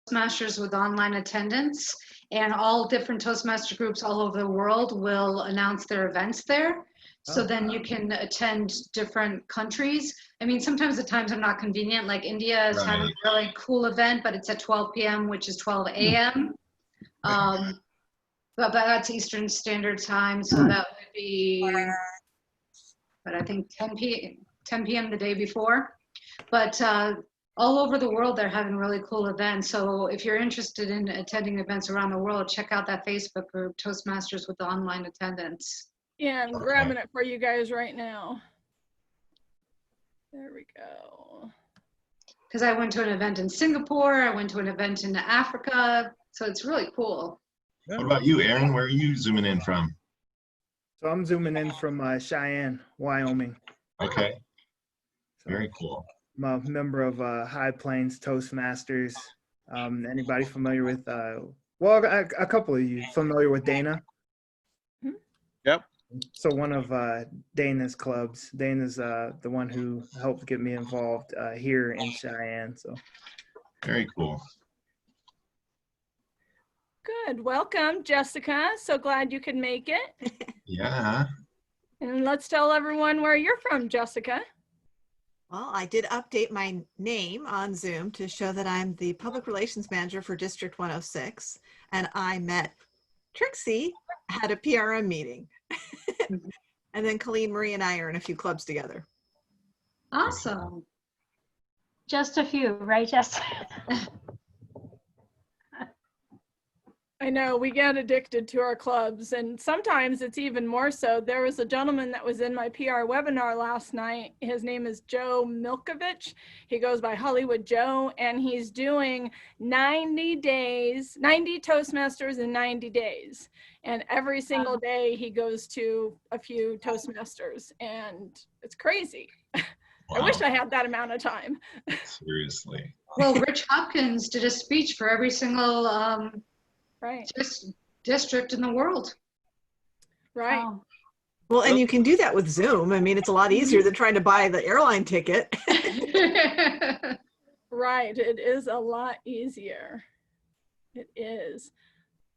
Toastmasters with online attendance, and all different Toastmaster groups all over the world will announce their events there. So then you can attend different countries. I mean, sometimes the times are not convenient, like India is having a really cool event, but it's at 12 p.m., which is 12 a.m. But that's Eastern Standard Time, so that would be, but I think 10 p.m. the day before. But all over the world, they're having really cool events. So if you're interested in attending events around the world, check out that Facebook group, Toastmasters with online attendance. Yeah, I'm grabbing it for you guys right now. There we go. Because I went to an event in Singapore, I went to an event in Africa, so it's really cool. What about you, Aaron? Where are you zooming in from? So I'm zooming in from Cheyenne, Wyoming. Okay, very cool. I'm a member of High Plains Toastmasters. Anybody familiar with, well, a couple of you familiar with Dana? Yep. So one of Dana's clubs. Dana's the one who helped get me involved here in Cheyenne. So Very cool. Good. Welcome, Jessica. So glad you could make it. Yeah. And let's tell everyone where you're from, Jessica. Well, I did update my name on Zoom to show that I'm the Public Relations Manager for District 106. And I met Trixie at a PRM meeting. And then Colleen, Marie, and I are in a few clubs together. Awesome. Just a few, right, Jess? I know we get addicted to our clubs, and sometimes it's even more so. There was a gentleman that was in my PR webinar last night. His name is Joe Milkovich. He goes by Hollywood Joe, and he's doing 90 days, 90 Toastmasters in 90 days. And every single day he goes to a few Toastmasters, and it's crazy. Wow. I wish I had that amount of time. Seriously. Well, Rich Hopkins did a speech for every single Right. district in the world. Right. Wow. Well, and you can do that with Zoom. I mean, it's a lot easier than trying to buy the airline ticket. Right. It is a lot easier. It is.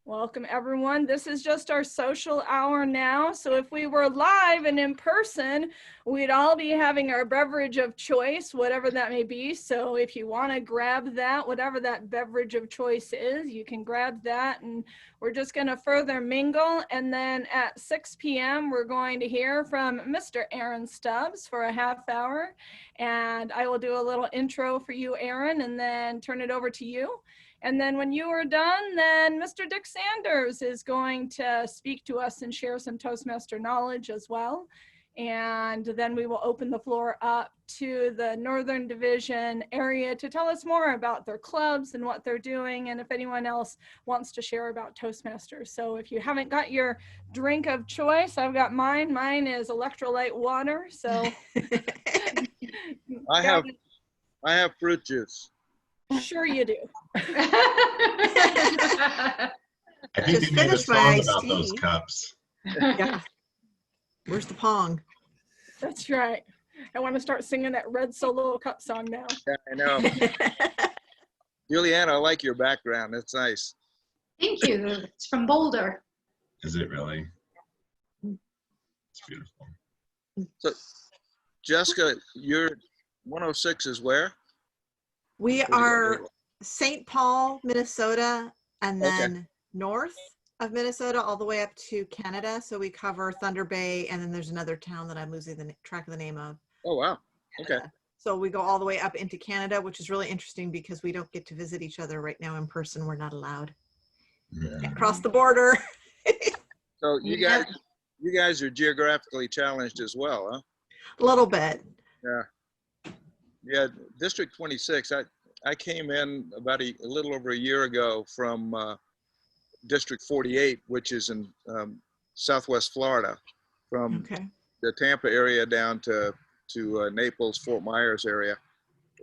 Welcome, everyone. This is just our social hour now. So if we were live and in person, we'd all be having our beverage of choice, whatever that may be. So if you want to grab that, whatever that beverage of choice is, you can grab that. And we're just going to further mingle. And then at 6 p.m., we're going to hear from Mr. Aaron Stubbs for a half hour. And I will do a little intro for you, Aaron, and then turn it over to you. And then when you are done, then Mr. Dick Sanders is going to speak to us and share some Toastmaster knowledge as well. And then we will open the floor up to the Northern Division area to tell us more about their clubs and what they're doing, and if anyone else wants to share about Toastmasters. So if you haven't got your drink of choice, I've got mine. Mine is electrolyte water. So I have fruit juice. Sure you do. I think Just they made a finished my song iced about those tea. cups. Yeah. Where's the Pong? That's right. I want to start singing that Red Solo Cup song now. Yeah, I know. Juliana, I like your background. It's nice. Thank you. It's from Boulder. Is it really? It's beautiful. So, Jessica, you're 106 is where? We are St. Paul, Minnesota, and then north of Minnesota all the way up to Canada. So we cover Thunder Bay, and then there's another town that I'm losing the track of the name of. Oh, wow. Okay. So we go all the way up into Canada, which is really interesting because we don't get to visit each other right now in person. We're not allowed. Yeah. Across the border. So you guys are geographically challenged as well, huh? A little bit. Yeah. Yeah, District 26, I came in about a little over a year ago from District 48, which is in Southwest Florida, from the Tampa area down to Naples, Fort Myers area.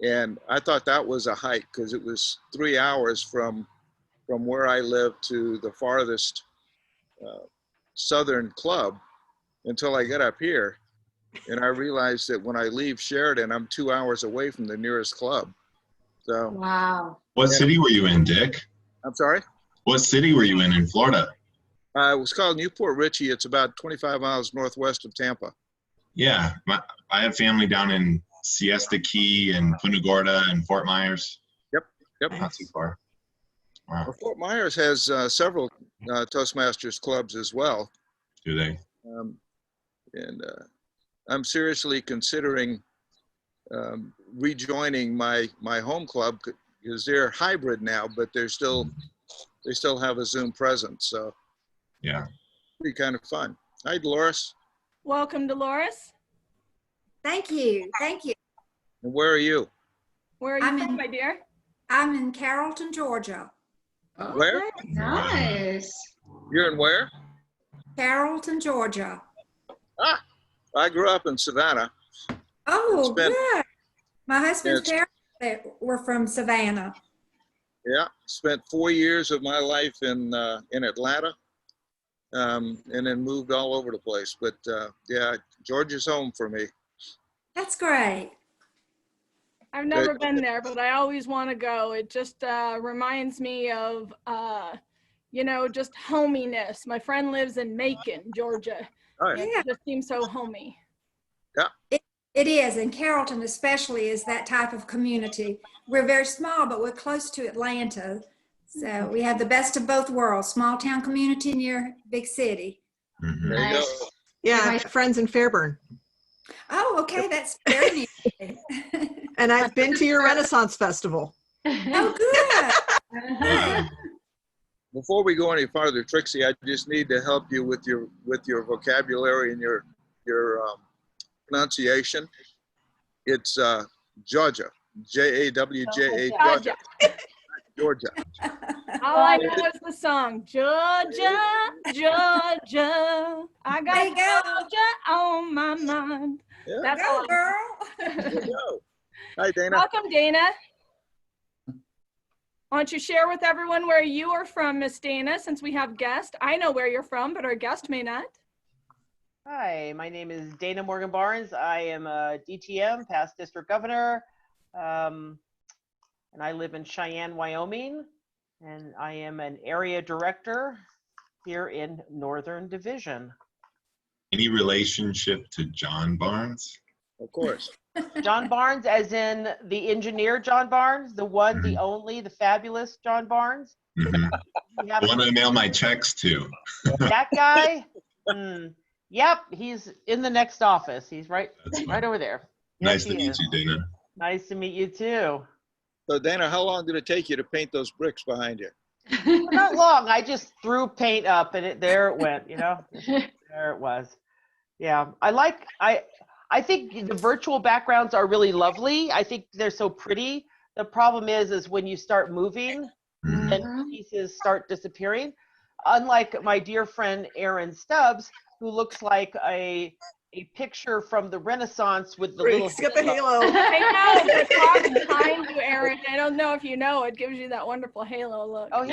And I thought that was a hike because it was 3 hours from where I live to the farthest southern club until I got up here. And I realized that when I leave Sheridan, I'm 2 hours away from the nearest club. So, Wow. What Yeah. city were you in, Dick? I'm sorry. What city were you in Florida? It was called Newport Richey. It's about 25 miles northwest of Tampa. Yeah, I have family down in Siesta Key and Punta Gorda and Fort Myers. Yep. Not too far. Wow. Well, Fort Myers has several Toastmasters clubs as well. Do they? And I'm seriously considering rejoining my home club because they're hybrid now, but they still have a Zoom presence. So Yeah. it'd be kind of fun. Hi, Dolores. Welcome, Dolores. Thank you. Thank you. And where are you? Where are you I'm from, in- my dear? I'm in Carrollton, Georgia. Where? Nice. You're in where? Carrollton, Georgia. Ah, I grew up in Savannah. Oh, Spent- good. My husband's Yes. parents were from Savannah. Yeah, spent 4 years of my life in Atlanta, and then moved all over the place. But yeah, Georgia's home for me. That's great. I've never been there, but I always want to go. It just reminds me of, just hominess. My friend lives in Macon, Georgia. Oh, And Yeah. it just seems so homey. It is, and Carrollton especially is that type of community. We're very small, but we're close to Atlanta. So we have the best of both worlds, small town community near big city. Mhm. There you go. Nice. Yeah, I Nice. have friends in Fairburn. Oh, okay, that's very neat. And I've been to your Renaissance Festival. Oh, good. Wow. Before we go any farther, Trixie, I just need to help you with your vocabulary and your pronunciation. It's Georgia, Jawja, Georgia. Georgia. All I know is the song, Georgia, Georgia. I There you got go. Georgia on my mind. Yeah, That's Go, all. girl. there you go. Hi, Dana. Welcome, Dana. Why don't you share with everyone where you are from, Miss Dana, since we have guests. I know where you're from, but our guest may not. Hi, my name is Dana Morgan Barnes. I am a DTM, past district governor, and I live in Cheyenne, Wyoming, and I am an area director here in Northern Division. Any relationship to John Barnes? Of course. John Barnes, as in the engineer John Barnes, the one, the only, the fabulous John Barnes. Mhm. We have The one I mail my checks to. that guy. Yep, he's in the next office. He's right That's fun. right over there. Nice Yes, to he meet is. you, Dana. Nice to meet you too. So Dana, how long did it take you to paint those bricks behind you? Not long. I just threw paint up and there it went, there it was. Yeah. I think the virtual backgrounds are really lovely. I think they're so pretty. The problem is when you start moving, Mhm. then pieces start disappearing. Unlike my dear friend Aaron Stubbs, who looks like a picture from the Renaissance with the little It's got the halo. I know, the talk behind you, Eric. I don't know if you know, it gives you that wonderful halo look. Oh,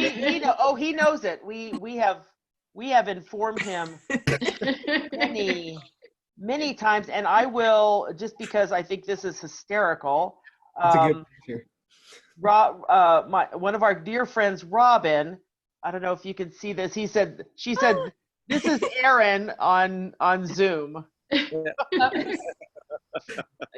he knows it. We have informed him many times, and I will, just because I think this is hysterical. That's a good picture. One of our dear friends, Robin, I don't know if you can see this. She said, "This is Aaron on Zoom." I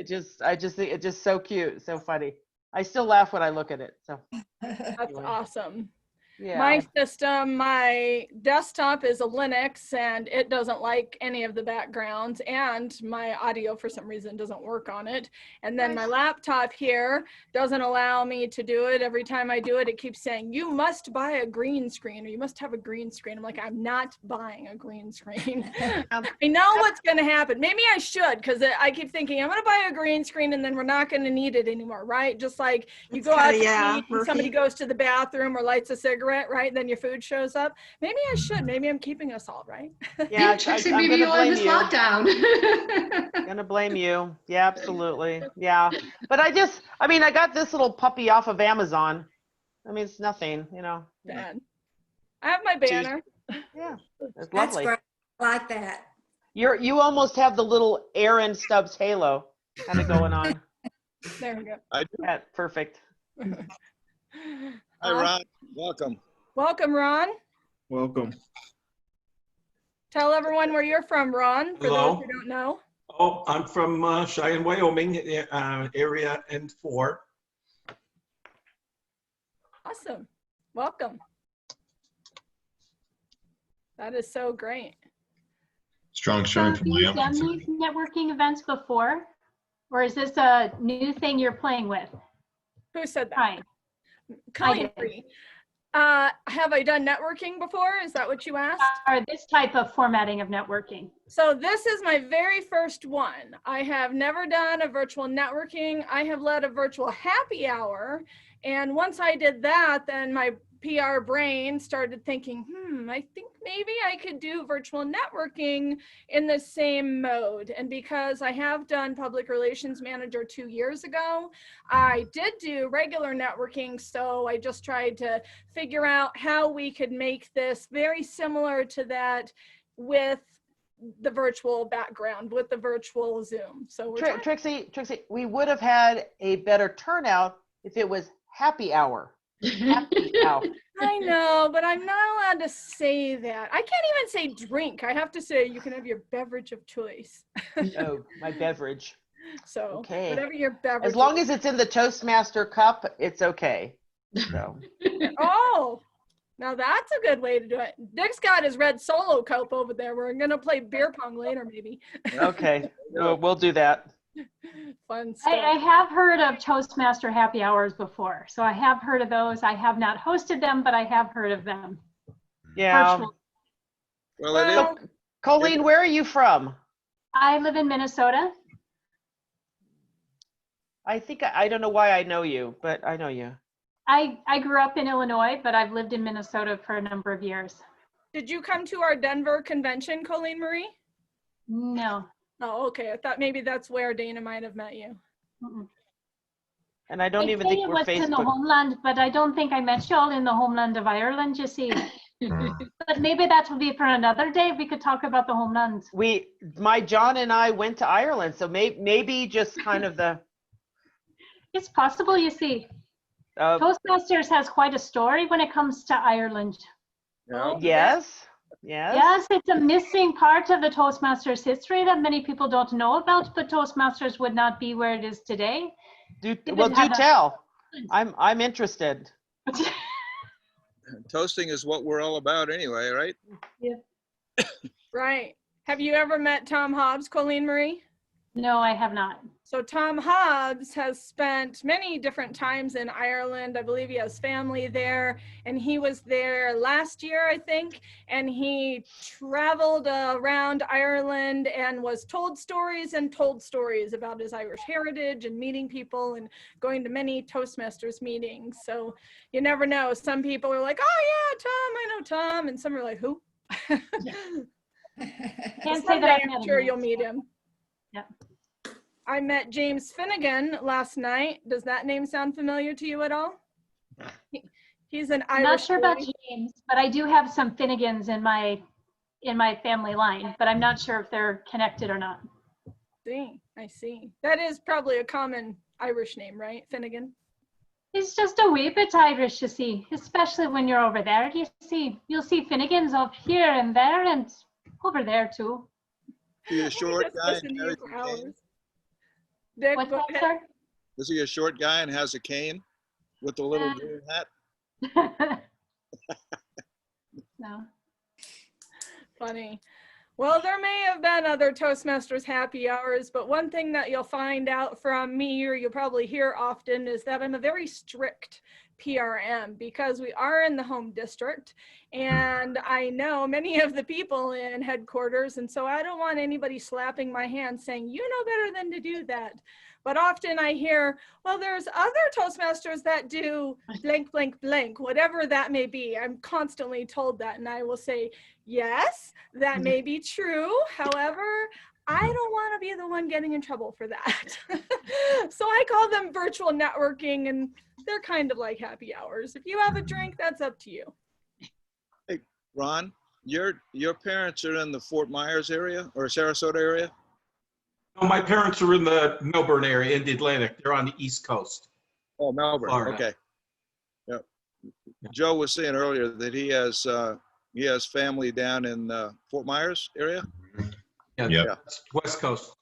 just think it's just so cute, so funny. I still laugh when I look at it. So That's anyway. awesome. Yeah. My system, my desktop is a Linux and it doesn't like any of the backgrounds, and my audio for some reason doesn't work on it. And then my laptop here doesn't allow me to do it. Every time I do it, it keeps saying, you must buy a green screen, or you must have a green screen. I'm like, I'm not buying a green screen. I know what's going to happen. Maybe I should, because I keep thinking I'm going to buy a green screen and then we're not going to need it anymore, right? Just like you It's go out to kinda, eat and somebody goes to the bathroom or lights a cigarette, right? Then your food shows up. Maybe I should. Maybe I'm keeping us all, right? Yeah, Trixie, I'm maybe gonna you'll end blame this you. lockdown. Gonna blame you. Yeah, absolutely. Yeah. But I got this little puppy off of Amazon. I mean, it's nothing, Dad. I have my banner. Yeah, it's That's lovely. great. I like that. You almost have the little Aaron Stubbs halo kind of going on. There we go. I do. Yeah, perfect. Hi, Ron. Welcome. Welcome, Ron. Welcome. Tell everyone where you're from, Ron, for Hello. those who don't know. Oh, I'm from Cheyenne, Wyoming, area N4. Awesome. Welcome. That is so great. Strong So showing have from you done Wyoming. these networking events before? Or is this a new thing you're playing with? Who said that? Right. Colleen did. Free. Have I done networking before? Is that what you asked? Or this type of formatting of networking? So this is my very first one. I have never done a virtual networking. I have led a virtual happy hour. And once I did that, then my PR brain started thinking, I think maybe I could do virtual networking in the same mode. And because I have done public relations manager 2 years ago, I did do regular networking. So I just tried to figure out how we could make this very similar to that with the virtual background, with the virtual Zoom. So we're trying. Trixie, we would have had a better turnout if it was happy hour. Happy hour. I know, but I'm not allowed to say that. I can't even say drink. I have to say you can have your beverage of choice. Oh, my beverage. So Okay. whatever your beverage. As long as it's in the Toastmaster cup, it's okay. So. Oh, now that's a good way to do it. Dick's got his red Solo cup over there. We're gonna play beer pong later, maybe. Okay, we'll do that. Fun stuff. I have heard of Toastmaster happy hours before. So I have heard of those. I have not hosted them, but I have heard of them. Yeah. Virtual. Well, it is. Well, Colleen, where are you from? I live in Minnesota. I think I don't know why I know you, but I know you. I grew up in Illinois, but I've lived in Minnesota for a number of years. did you come to our Denver convention, Colleen Marie? No. Oh, okay. I thought maybe that's where Dana might have met you. Mm-mm. And I don't I'd even say think it we're was in the Facebook. homeland, but I don't think I met y'all in the homeland of Ireland, you see. But maybe that will be for another day. We could talk about the homeland. My John and I went to Ireland, so maybe just kind of the. It's possible, you see. Toastmasters has quite a story when it comes to Ireland. Yeah. Yes. Yes, it's a missing part of the Toastmasters history that many people don't know about, but Toastmasters would not be where it is today. Do tell. I'm interested. Toasting is what we're all about anyway, right? Yeah. Right. Have you ever met Tom Hobbs, Colleen Marie? No, I have not. So Tom Hobbs has spent many different times in Ireland. I believe he has family there, and he was there last year, I think, and he traveled around Ireland and was told stories about his Irish heritage and meeting people and going to many Toastmasters meetings. So you never know. Some people are like, oh yeah, Tom, I know Tom, and some are like, who? Can't say that I've met I'm sure him. you'll meet him. Yeah. I met James Finnegan last night. Does that name sound familiar to you at all? He's an I'm Irish not sure about boy. James, but I do have some Finnegans in my family line, but I'm not sure if they're connected or not. I see. That is probably a common Irish name, right? Finnegan? It's just a wee bit Irish, you see, especially when you're over there. You'll see Finnegans up here and there and over there too. Is he a short Just guy? listen And to you carries for a cane? hours. Dick, What's go that, ahead. sir? Is he a short guy and has a cane with the little green hat? No. Funny. Well, there may have been other Toastmasters happy hours, but one thing that you'll find out from me, or you'll probably hear often, is that I'm a very strict PRM because we are in the home district and I know many of the people in headquarters, and so I don't want anybody slapping my hand saying, you know better than to do that. But often I hear, well, there's other Toastmasters that do blank, blank, blank, whatever that may be. I'm constantly told that, and I will say, yes, that may be true. However, I don't want to be the one getting in trouble for that. So I call them virtual networking, and they're kind of like happy hours. If you have a drink, that's up to you. Hey, Ron, your parents are in the Fort Myers area or Sarasota area? No, my parents are in the Melbourne area, in the Atlantic. They're on the East Coast. Oh, Melbourne, Florida. okay. Yeah. Joe was saying earlier that he has family down in Fort Myers area. Yeah, Yep. that's West Coast.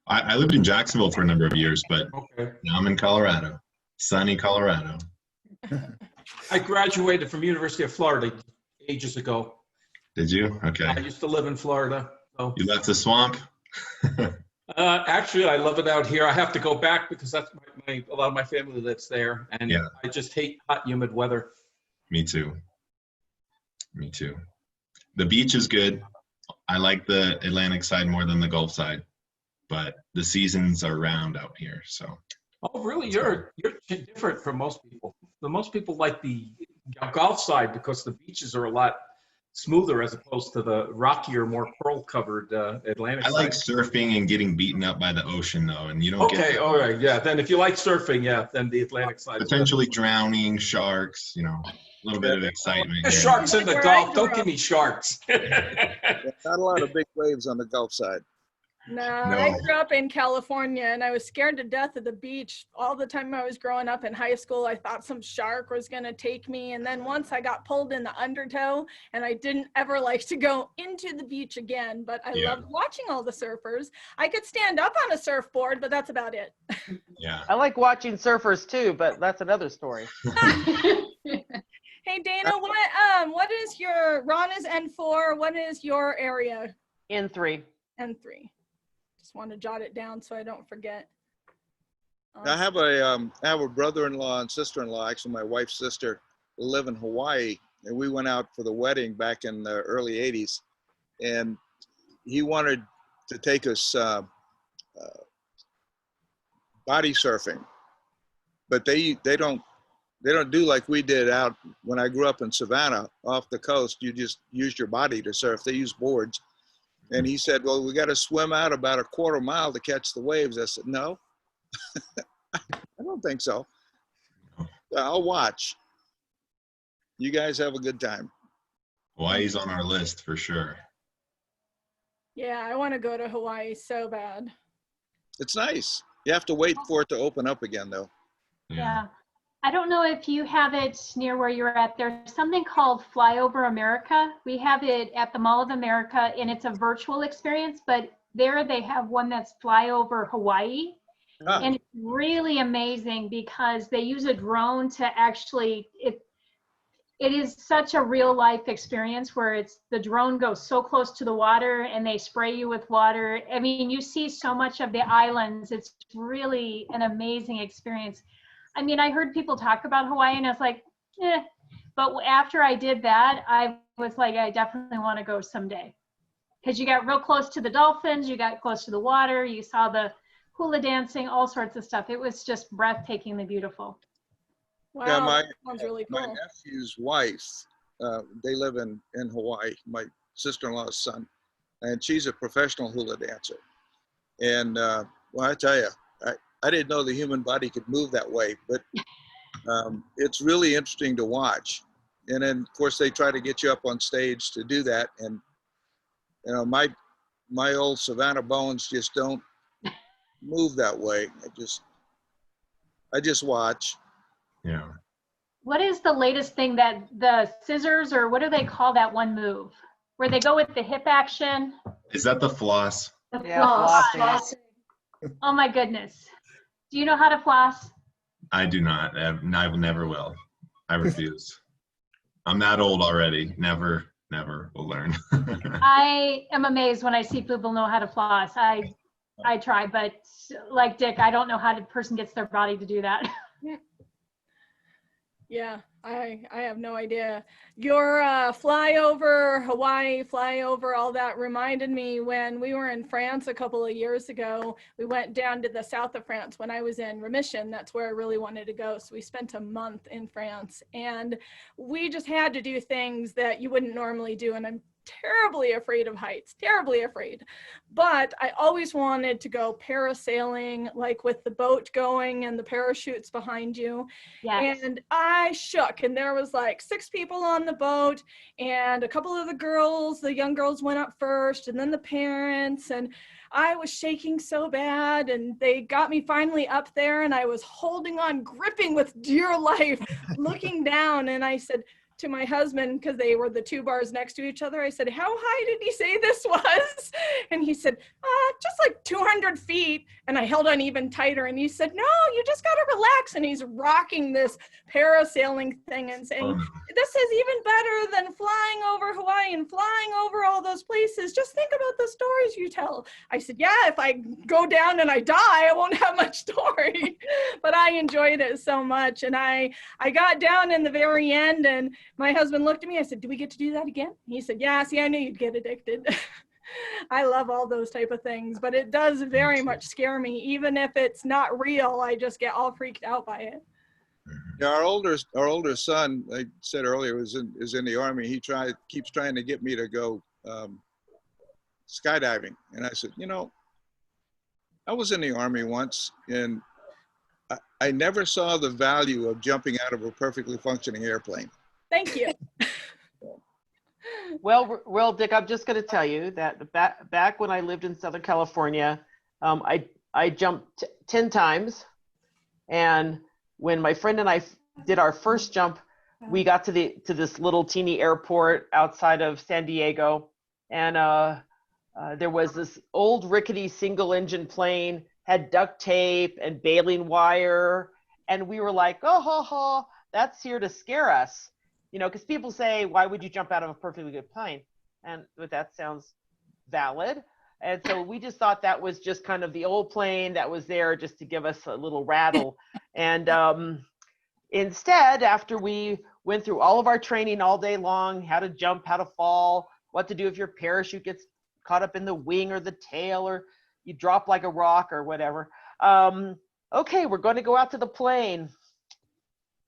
I lived in Jacksonville for a number of years, but Okay. now I'm in Colorado, sunny Colorado. I graduated from University of Florida ages ago. Did you? Okay. I used to live in Florida. So. You left the swamp? Actually, I love it out here. I have to go back because that's a lot of my family lives there, and Yeah. I just hate hot, humid weather. Me too. Me too. The beach is good. I like the Atlantic side more than the Gulf side, but the seasons are round out here, so. Oh, really? You're different from most people. Most people like the Gulf side because the beaches are a lot smoother as opposed to the rockier, more coral-covered Atlantic I like side. surfing and getting beaten up by the ocean, though, and you don't Okay, all right, yeah. Then if you like surfing, yeah, then the Atlantic side. potentially drowning, sharks, a little bit of excitement. There's here. sharks in the Where I Gulf. grew Don't give me sharks. Not a lot of big waves on the Gulf side. No, No. I grew up in California and I was scared to death of the beach all the time I was growing up in high school. I thought some shark was going to take me. And then once I got pulled in the undertow and I didn't ever like to go into the beach again, but I Yeah. loved watching all the surfers. I could stand up on a surfboard, but that's about it. Yeah. I like watching surfers too, but that's another story. Hey, Dana, what is your, Ron is N4, what is your area? N3. N3. Just want to jot it down so I don't forget. I have a brother-in-law and sister-in-law, actually my wife's sister, who live in Hawaii, and we went out for the wedding back in the early 80s, and he wanted to take us body surfing, but they don't do like we did out when I grew up in Savannah off the coast. You just use your body to surf. They use boards. And he said, well, we got to swim out about a quarter mile to catch the waves. I said, no, I don't think so. I'll watch. You guys have a good time. Hawaii's on our list for sure. Yeah, I want to go to Hawaii so bad. It's nice. You have to wait for it to open up again, though. Yeah. I don't know if you have it near where you're at. There's something called Flyover America. We have it at the Mall of America, and it's a virtual experience, but there they have one that's Flyover Hawaii. Ah. And it's really amazing because they use a drone to actually, it is such a real life experience where the drone goes so close to the water and they spray you with water. I mean, you see so much of the islands. It's really an amazing experience. I mean, I heard people talk about Hawaii and I was like, eh. But after I did that, I was like, I definitely want to go someday. Because you got real close to the dolphins, you got close to the water, you saw the hula dancing, all sorts of stuff. It was just breathtakingly beautiful. Wow, Yeah, that sounds really my cool. nephew's wife, they live in Hawaii, my sister-in-law's son, and she's a professional hula dancer. And well, I tell you, I didn't know the human body could move that way, but it's really interesting to watch. And then, of course, they try to get you up on stage to do that. And, you know, my old Savannah bones just don't move that way. I just watch. Yeah. What is the latest thing that the scissors, or what do they call that one move? Where they go with the hip action? Is that the floss? The Yeah, floss. Oh my goodness. Do you know how to floss? I do not. I never will. I refuse. I'm that old already. Never will learn. I am amazed when I see people know how to floss. I try, but like Dick, I don't know how the person gets their body to do that. Yeah, I have no idea. Your flyover, Hawaii, flyover, all that reminded me when we were in France a couple of years ago. We went down to the south of France when I was in remission. That's where I really wanted to go. So we spent a month in France and we just had to do things that you wouldn't normally do. And I'm terribly afraid of heights, terribly afraid. But I always wanted to go parasailing, like with the boat going and the parachutes behind you. Yes. And I shook, and there was like 6 people on the boat, and a couple of the young girls went up first, and then the parents, and I was shaking so bad, and they got me finally up there, and I was holding on, gripping with dear life, looking down, and I said to my husband, because they were the two bars next to each other, I said, how high did he say this was? And he said, just like 200 feet. And I held on even tighter, and he said, no, you just got to relax. And he's rocking this parasailing thing and saying, this is even better than flying over Hawaii and flying over all those places. Just think about the stories you tell. I said, yeah, if I go down and I die, I won't have much story. But I enjoyed it so much. And I got down in the very end, and my husband looked at me. I said, do we get to do that again? He said, yeah, see, I knew you'd get addicted. I love all those type of things, but it does very much scare me. Even if it's not real, I just get all freaked out by it. Yeah, our older son, I said earlier, is in the Army. He keeps trying to get me to go skydiving. And I said, you know, I was in the Army once, and I never saw the value of jumping out of a perfectly functioning airplane. Thank you. Well, Dick, I'm just going to tell you that back when I lived in Southern California, I jumped 10 times. And when my friend and I did our first jump, we got to this little teeny airport outside of San Diego. And there was this old rickety single engine plane, had duct tape and baling wire. And we were like, oh, ho, ho, that's here to scare us. You know, because people say, why would you jump out of a perfectly good plane? And that sounds valid. And so we just thought that was just kind of the old plane that was there just to give us a little rattle. And instead, after we went through all of our training all day long, how to jump, how to fall, what to do if your parachute gets caught up in the wing or the tail, or you drop like a rock or whatever. Okay, we're going to go out to the plane.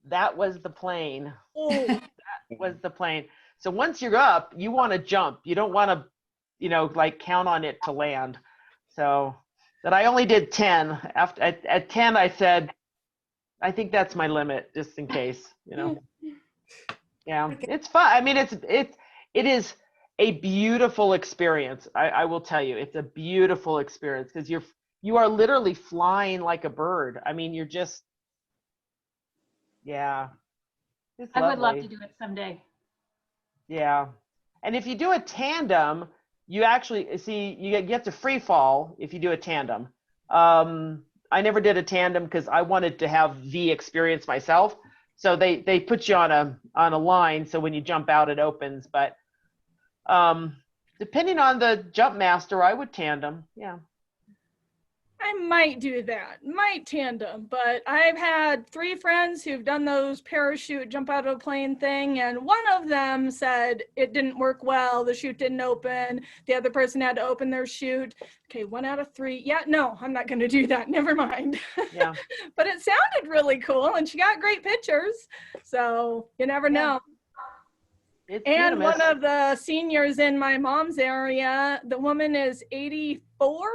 That was the plane. Oh. That was the plane. So once you're up, you want to jump. You don't want to, you know, like count on it to land. So that I only did 10. After at 10, I said, I think that's my limit, just in case, you know. Yeah, it's fun. I mean, it is a beautiful experience. I will tell you, it's a beautiful experience because you are literally flying like a bird. I mean, you're just, yeah. It's I would love lovely. to do it someday. Yeah. And if you do a tandem, you actually see you get to free fall if you do a tandem. I never did a tandem because I wanted to have the experience myself. So they put you on a line, so when you jump out it opens. But depending on the jump master, I would tandem. Yeah. I might do that, might tandem, but I've had 3 friends who've done those parachute jump out of a plane thing, and one of them said it didn't work well, the chute didn't open, the other person had to open their chute. Okay, 1 out of 3, yeah, no, I'm not gonna do that, never mind. Yeah. But it sounded really cool, and she got great pictures, so you never know. It's And unanimous. one of the seniors in my mom's area, the woman is 84,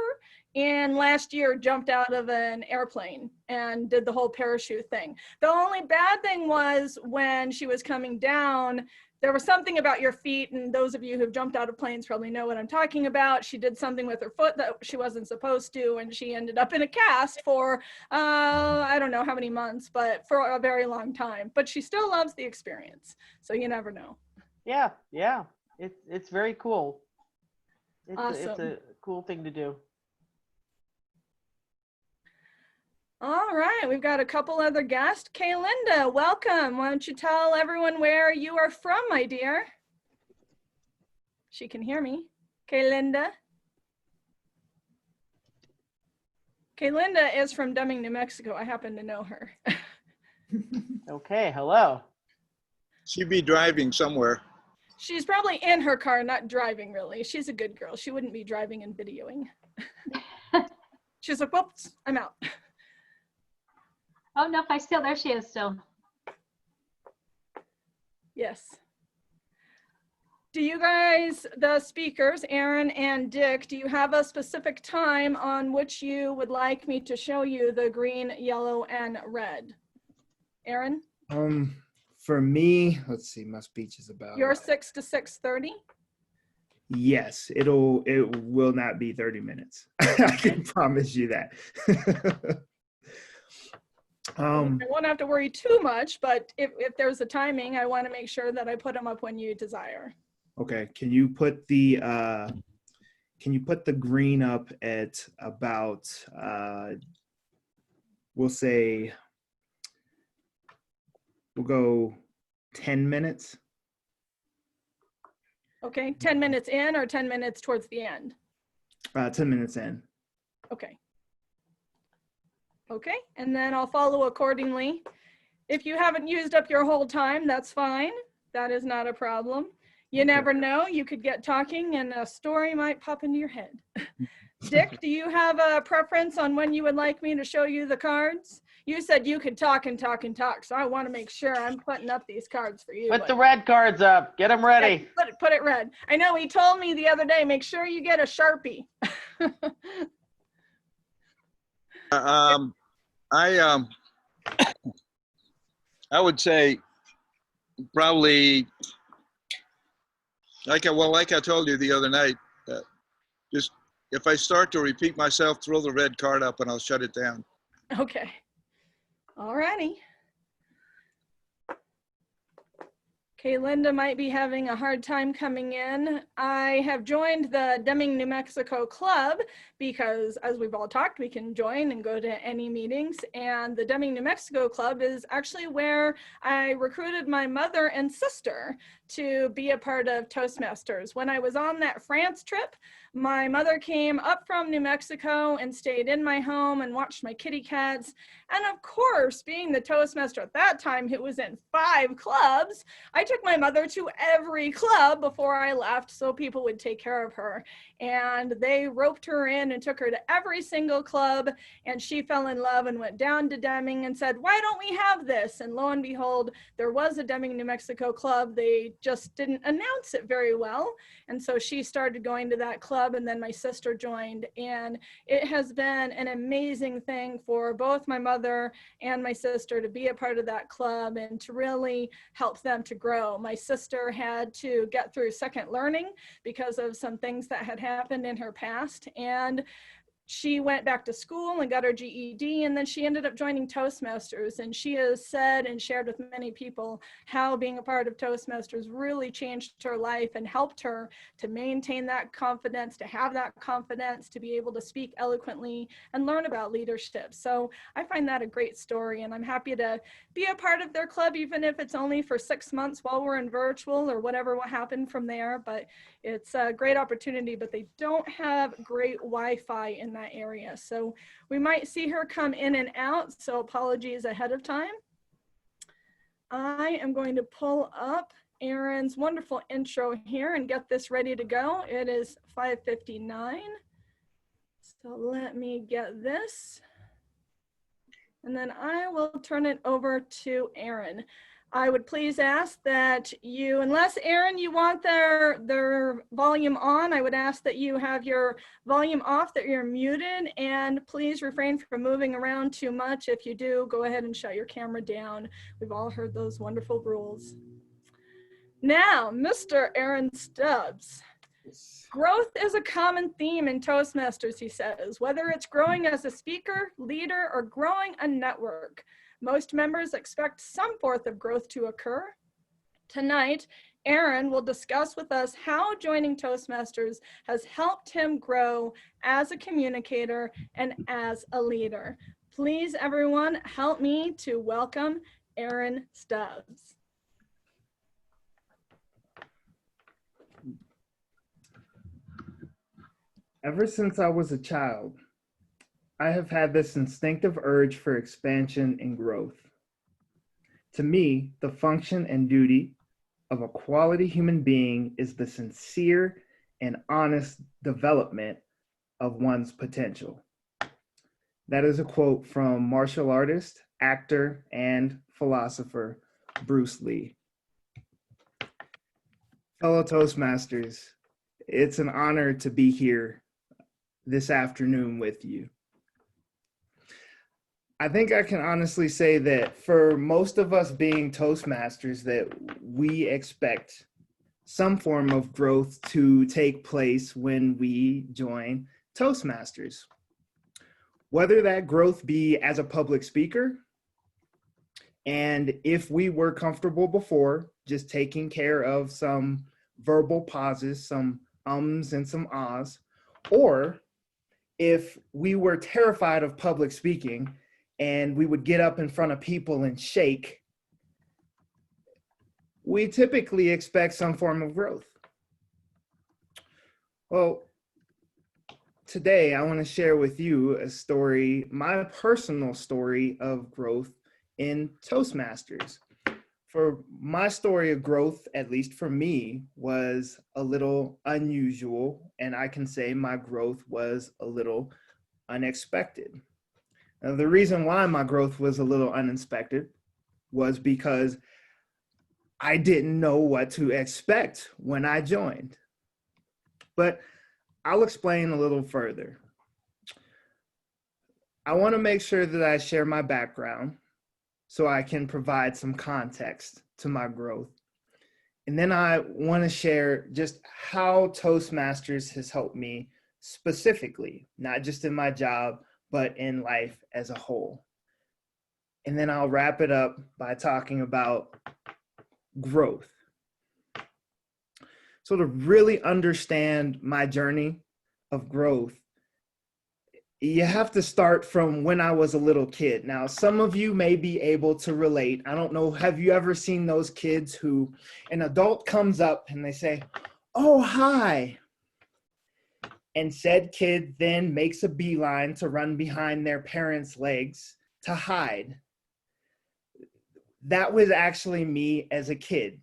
and last year jumped out of an airplane and did the whole parachute thing. The only bad thing was when she was coming down, there was something about your feet, and those of you who've jumped out of planes probably know what I'm talking about. She did something with her foot that she wasn't supposed to, and she ended up in a cast for, I don't know how many months, but for a very long time. But she still loves the experience, so you never know. Yeah, yeah. It's very cool. It's Awesome. a cool thing to do. All right, we've got a couple other guests. Kaylinda, welcome. Why don't you tell everyone where you are from, my dear? She can hear me. Kaylinda. Kaylinda is from Deming, New Mexico. I happen to know her. Okay, hello. She'd be driving somewhere. She's probably in her car, not driving really. She's a good girl. She wouldn't be driving and videoing. She's like, whoops, I'm out. Oh, no, there she is still. Yes. Do you guys, the speakers, Aaron and Dick, do you have a specific time on which you would like me to show you the green, yellow, and red? Aaron? For me, let's see, my speech is about. Your 6 to 6:30? Yes, it will not be 30 minutes. I can promise you that. I won't have to worry too much, but if there's a timing, I want to make sure that I put them up when you desire. Okay, can you put the green up at about we'll go 10 minutes. Okay, 10 minutes in or 10 minutes towards the end? 10 minutes in. Okay. Okay, and then I'll follow accordingly. If you haven't used up your whole time, that's fine. That is not a problem. You never know, you could get talking and a story might pop into your head. Dick, do you have a preference on when you would like me to show you the cards? You said you could talk and talk and talk, so I want to make sure I'm putting up these cards for you. Put the red cards up. Get them ready. Put it red. I know he told me the other day, make sure you get a Sharpie. I would say probably like I told you the other night, just if I start to repeat myself, throw the red card up and I'll shut it down. Okay. All righty. Okay, Linda might be having a hard time coming in. I have joined the Deming, New Mexico Club because, as we've all talked, we can join and go to any meetings. And the Deming, New Mexico Club is actually where I recruited my mother and sister to be a part of Toastmasters. When I was on that France trip, my mother came up from New Mexico and stayed in my home and watched my kitty cats. And of course, being the Toastmaster at that time, who was in 5 clubs, I took my mother to every club before I left so people would take care of her. And they roped her in and took her to every single club, and she fell in love and went down to Deming and said, why don't we have this? And lo and behold, there was a Deming, New Mexico club. They just didn't announce it very well. And so she started going to that club, and then my sister joined. And it has been an amazing thing for both my mother and my sister to be a part of that club and to really help them to grow. My sister had to get through second learning because of some things that had happened in her past, and she went back to school and got her GED, and then she ended up joining Toastmasters. And she has said and shared with many people how being a part of Toastmasters really changed her life and helped her to maintain that confidence, to have that confidence, to be able to speak eloquently and learn about leadership. So I find that a great story, and I'm happy to be a part of their club, even if it's only for 6 months while we're in virtual or whatever will happen from there. But it's a great opportunity, but they don't have great Wi-Fi in that area. So we might see her come in and out. So apologies ahead of time. I am going to pull up Aaron's wonderful intro here and get this ready to go. It is 5:59. So let me get this. And then I will turn it over to Aaron. I would please ask that you, unless Aaron, you want their volume on, I would ask that you have your volume off, that you're muted, and please refrain from moving around too much. If you do, go ahead and shut your camera down. We've all heard those wonderful rules. Now, Mr. Aaron Stubbs. Growth is a common theme in Toastmasters, he says, whether it's growing as a speaker, leader, or growing a network. Most members expect some form of growth to occur. Tonight, Aaron will discuss with us how joining Toastmasters has helped him grow as a communicator and as a leader. Please, everyone, help me to welcome Aaron Stubbs. Ever since I was a child, I have had this instinctive urge for expansion and growth. To me, the function and duty of a quality human being is the sincere and honest development of one's potential. That is a quote from martial artist, actor, and philosopher Bruce Lee. Fellow Toastmasters, it's an honor to be here this afternoon with you. I think I can honestly say that for most of us being Toastmasters, that we expect some form of growth to take place when we join Toastmasters. Whether that growth be as a public speaker, and if we were comfortable before, just taking care of some verbal pauses, some ums and some ahs, or if we were terrified of public speaking and we would get up in front of people and shake, we typically expect some form of growth. Well, today I want to share with you a story, my personal story of growth in Toastmasters. For my story of growth, at least for me, was a little unusual, and I can say my growth was a little unexpected. Now, the reason why my growth was a little unexpected was because I didn't know what to expect when I joined. But I'll explain a little further. I want to make sure that I share my background so I can provide some context to my growth. And then I want to share just how Toastmasters has helped me specifically, not just in my job, but in life as a whole. And then I'll wrap it up by talking about growth. So to really understand my journey of growth, you have to start from when I was a little kid. Now, some of you may be able to relate. I don't know, have you ever seen those kids who an adult comes up and they say, "Oh, hi." And said kid then makes a beeline to run behind their parents' legs to hide. That was actually me as a kid.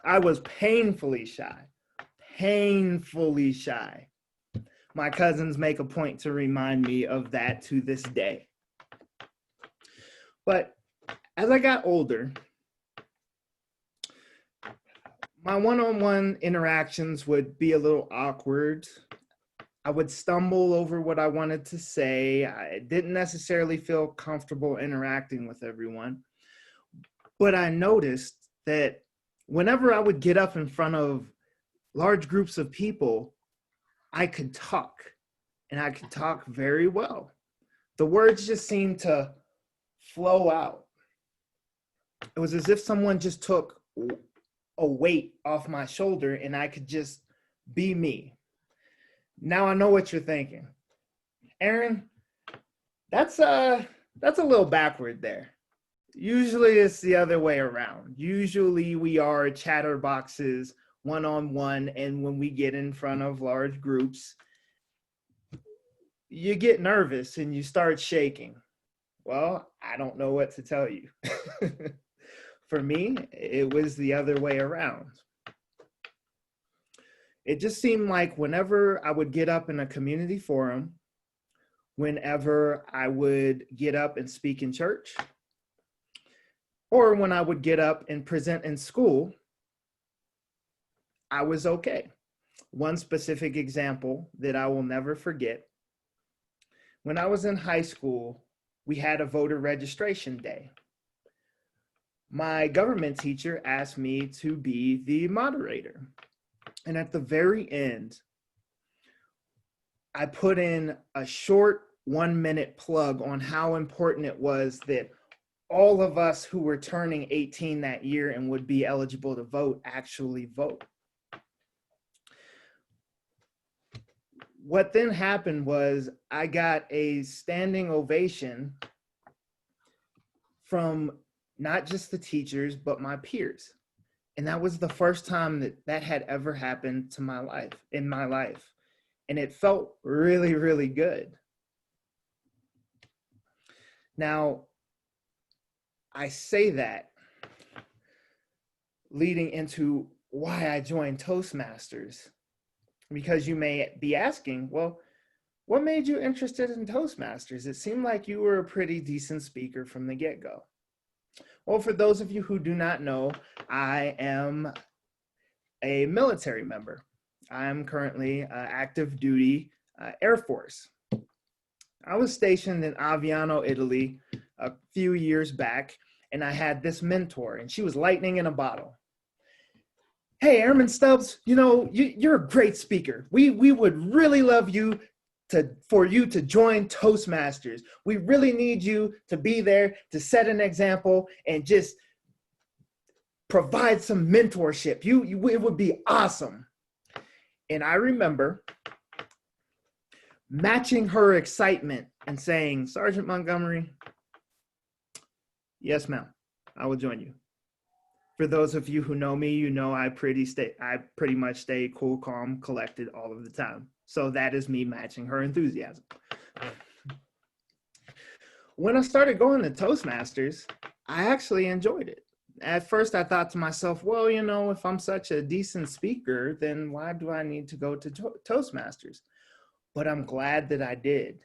I was painfully shy. My cousins make a point to remind me of that to this day. But as I got older, my one-on-one interactions would be a little awkward. I would stumble over what I wanted to say. I didn't necessarily feel comfortable interacting with everyone. But I noticed that whenever I would get up in front of large groups of people, I could talk, and I could talk very well. The words just seemed to flow out. It was as if someone just took a weight off my shoulder and I could just be me. Now I know what you're thinking. Aaron, that's a little backward there. Usually it's the other way around. Usually we are chatterboxes one-on-one, and when we get in front of large groups, you get nervous and you start shaking. Well, I don't know what to tell you. For me, it was the other way around. It just seemed like whenever I would get up in a community forum, whenever I would get up and speak in church, or when I would get up and present in school, I was okay. One specific example that I will never forget. When I was in high school, we had a voter registration day. My government teacher asked me to be the moderator. And at the very end, I put in a short 1-minute plug on how important it was that all of us who were turning 18 that year and would be eligible to vote actually vote. What then happened was I got a standing ovation from not just the teachers, but my peers. And that was the first time that had ever happened to in my life. And it felt really, really good. Now, I say that leading into why I joined Toastmasters. Because you may be asking, well, what made you interested in Toastmasters? It seemed like you were a pretty decent speaker from the get-go. Well, for those of you who do not know, I am a military member. I'm currently active duty Air Force. I was stationed in Aviano, Italy a few years back, and I had this mentor, and she was lightning in a bottle. hey, Airman Stubbs, you know, you're a great speaker. We would really love you for you to join Toastmasters. We really need you to be there to set an example and just provide some mentorship. It would be awesome. And I remember matching her excitement and saying, Sergeant Montgomery, yes, ma'am, I will join you. For those of you who know me, you know I pretty much stay cool, calm, collected all of the time. So that is me matching her enthusiasm. When I started going to Toastmasters, I actually enjoyed it. At first I thought to myself, well, you know, if I'm such a decent speaker, then why do I need to go to Toastmasters? But I'm glad that I did.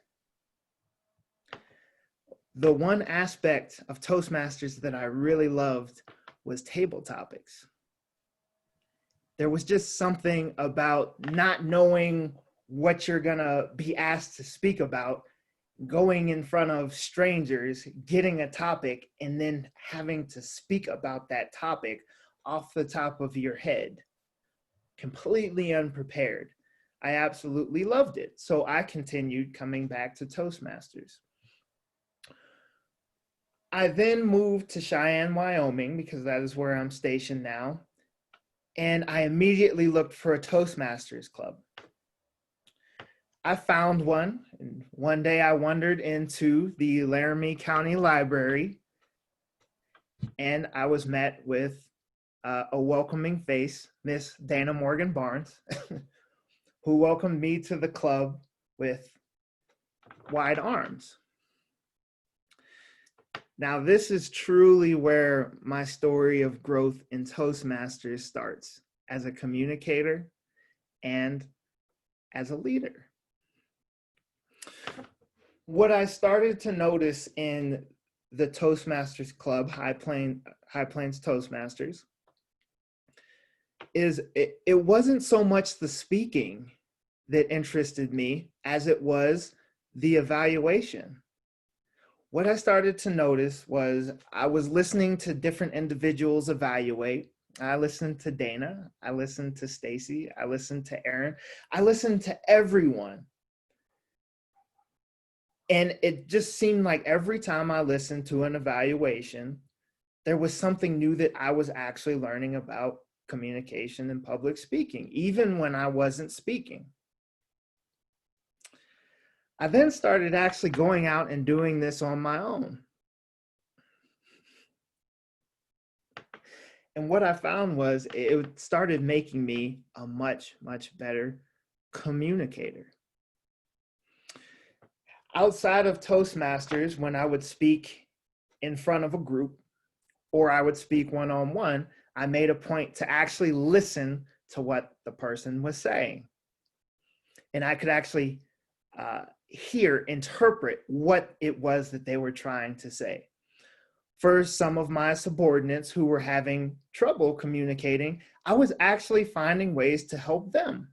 The one aspect of Toastmasters that I really loved was table topics. There was just something about not knowing what you're gonna be asked to speak about, going in front of strangers, getting a topic, and then having to speak about that topic off the top of your head, completely unprepared. I absolutely loved it. So I continued coming back to Toastmasters. I then moved to Cheyenne, Wyoming, because that is where I'm stationed now. And I immediately looked for a Toastmasters club. I found one, and one day I wandered into the Laramie County Library, and I was met with a welcoming face, Miss Dana Morgan Barnes, who welcomed me to the club with wide arms. Now, this is truly where my story of growth in Toastmasters starts, as a communicator and as a leader. What I started to notice in the Toastmasters Club, High Plains Toastmasters, is it wasn't so much the speaking that interested me as it was the evaluation. What I started to notice was I was listening to different individuals evaluate. I listened to Dana, I listened to Stacy, I listened to Aaron, I listened to everyone. And it just seemed like every time I listened to an evaluation, there was something new that I was actually learning about communication and public speaking, even when I wasn't speaking. I then started actually going out and doing this on my own. And what I found was it started making me a much, much better communicator. Outside of Toastmasters, when I would speak in front of a group or I would speak one-on-one, I made a point to actually listen to what the person was saying. And I could actually interpret what it was that they were trying to say. For some of my subordinates who were having trouble communicating, I was actually finding ways to help them.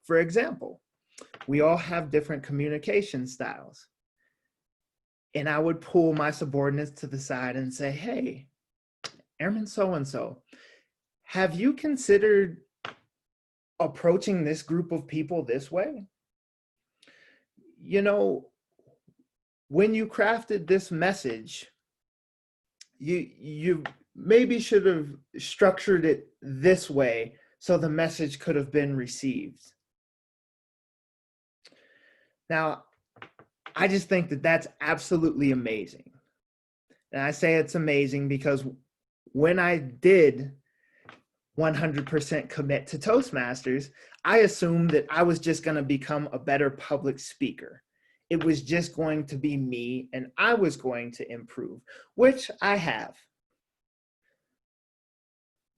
For example, we all have different communication styles. And I would pull my subordinates to the side and say, hey, Airman so-and-so, have you considered approaching this group of people this way? You know, when you crafted this message, you maybe should have structured it this way so the message could have been received. Now, I just think that that's absolutely amazing. And I say it's amazing because when I did 100% commit to Toastmasters, I assumed that I was just going to become a better public speaker. It was just going to be me and I was going to improve, which I have.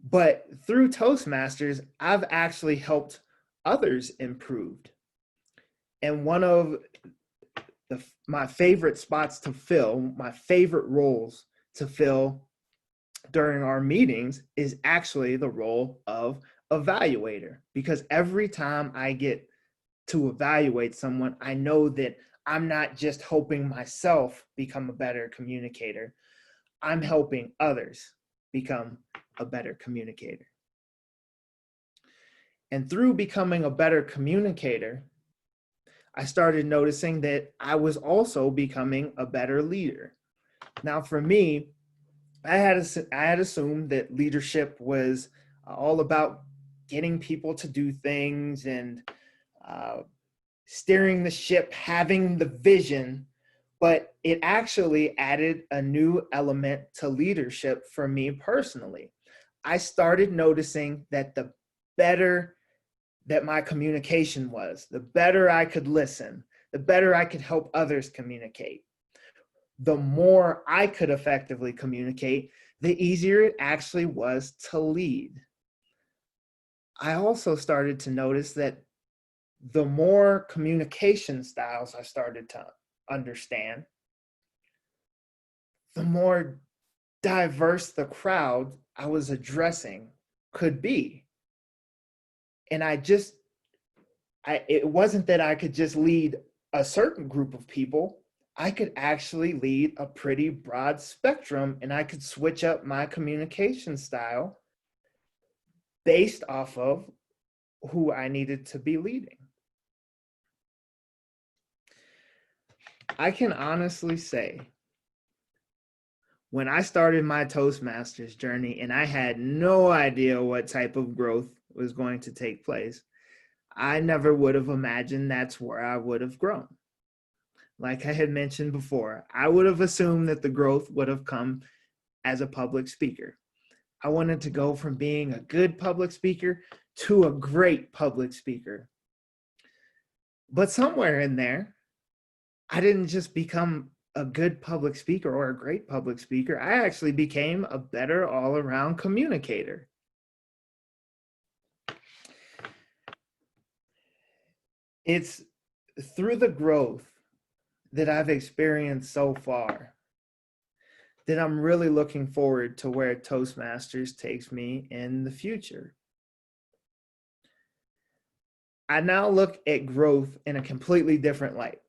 But through Toastmasters, I've actually helped others improve. And one of my favorite spots to fill, my favorite roles to fill during our meetings is actually the role of evaluator, because every time I get to evaluate someone, I know that I'm not just helping myself become a better communicator. I'm helping others become a better communicator. And through becoming a better communicator, I started noticing that I was also becoming a better leader. Now, for me, I had assumed that leadership was all about getting people to do things and steering the ship, having the vision, but it actually added a new element to leadership for me personally. I started noticing that the better that my communication was, the better I could listen, the better I could help others communicate, the more I could effectively communicate, the easier it actually was to lead. I also started to notice that the more communication styles I started to understand, the more diverse the crowd I was addressing could be. And it wasn't that I could just lead a certain group of people. I could actually lead a pretty broad spectrum, and I could switch up my communication style based off of who I needed to be leading. I can honestly say, when I started my Toastmasters journey and I had no idea what type of growth was going to take place, I never would have imagined that's where I would have grown. Like I had mentioned before, I would have assumed that the growth would have come as a public speaker. I wanted to go from being a good public speaker to a great public speaker. But somewhere in there, I didn't just become a good public speaker or a great public speaker. I actually became a better all-around communicator. It's through the growth that I've experienced so far that I'm really looking forward to where Toastmasters takes me in the future. I now look at growth in a completely different light.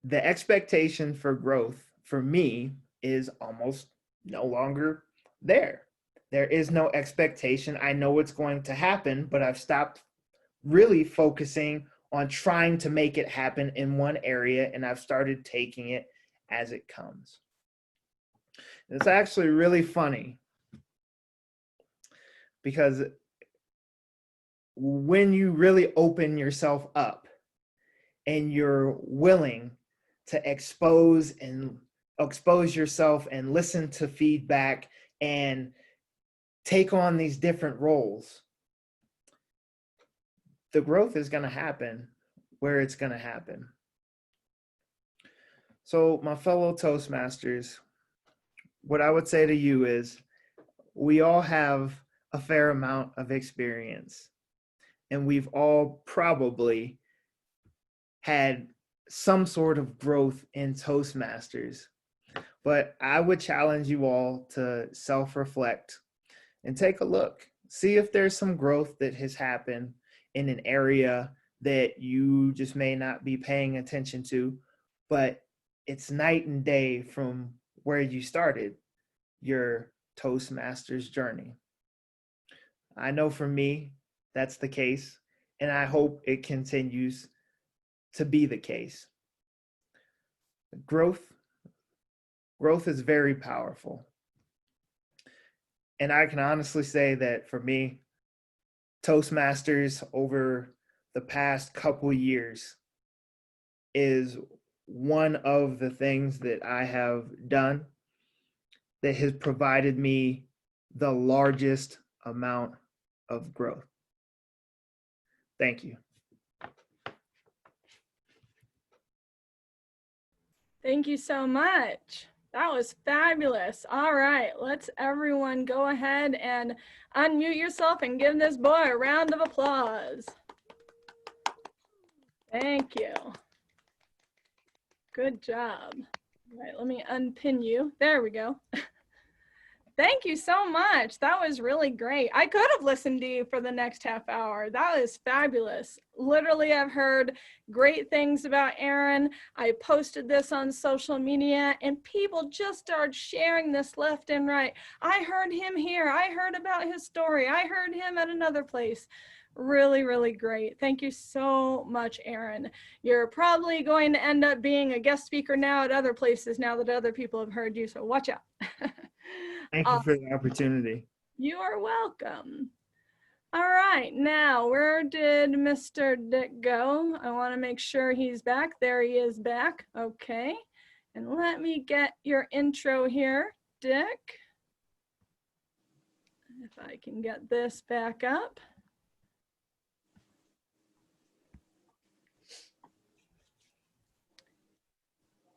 The expectation for growth for me is almost no longer there. There is no expectation. I know it's going to happen, but I've stopped really focusing on trying to make it happen in one area, and I've started taking it as it comes. It's actually really funny because when you really open yourself up and you're willing to expose yourself and listen to feedback and take on these different roles, the growth is going to happen where it's going to happen. So my fellow Toastmasters, what I would say to you is we all have a fair amount of experience, and we've all probably had some sort of growth in Toastmasters. But I would challenge you all to self-reflect and take a look. See if there's some growth that has happened in an area that you just may not be paying attention to, but it's night and day from where you started your Toastmasters journey. I know for me, that's the case, and I hope it continues to be the case. Growth is very powerful. And I can honestly say that for me, Toastmasters over the past couple years is one of the things that I have done that has provided me the largest amount of growth. Thank you. Thank you so much. That was fabulous. All right, let's everyone go ahead and unmute yourself and give this boy a round of applause. Thank you. Good job. All right, let me unpin you. There we go. Thank you so much. That was really great. I could have listened to you for the next half hour. That is fabulous. Literally, I've heard great things about Aaron. I posted this on social media and people just started sharing this left and right. I heard him here. I heard about his story. I heard him at another place. Really, really great. Thank you so much, Aaron. You're probably going to end up being a guest speaker now at other places now that other people have heard you, so watch out. Thank you for the opportunity. You are welcome. All right, now where did Mr. Dick go? I want to make sure he's back. There he is back. Okay. And let me get your intro here, Dick. If I can get this back up.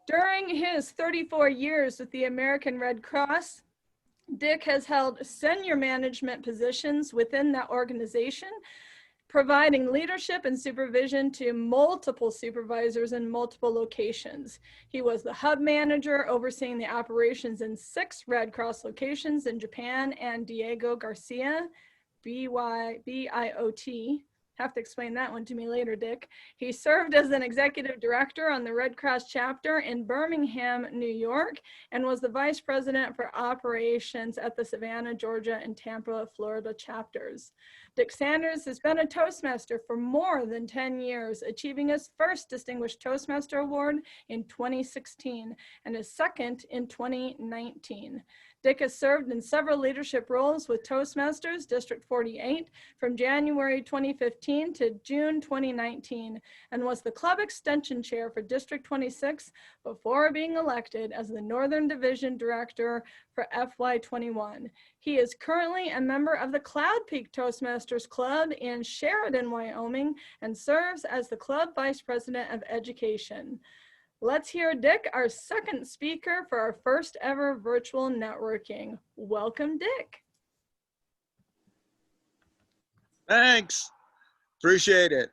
During his 34 years with the American Red Cross, Dick has held senior management positions within that organization, providing leadership and supervision to multiple supervisors in multiple locations. He was the hub manager overseeing the operations in 6 Red Cross locations in Japan and Diego Garcia, BIOT. Have to explain that one to me later, Dick. He served as an executive director on the Red Cross chapter in Birmingham, New York, and was the vice president for operations at the Savannah, Georgia, and Tampa, Florida chapters. Dick Sanders has been a Toastmaster for more than 10 years, achieving his first Distinguished Toastmaster Award in 2016 and his second in 2019. Dick has served in several leadership roles with Toastmasters District 48 from January 2015 to June 2019 and was the club extension chair for District 26 before being elected as the Northern Division Director for FY21. He is currently a member of the Cloud Peak Toastmasters Club in Sheridan, Wyoming, and serves as the club vice president of education. Let's hear Dick, our second speaker for our first ever virtual networking. Welcome, Dick. Thanks. Appreciate it.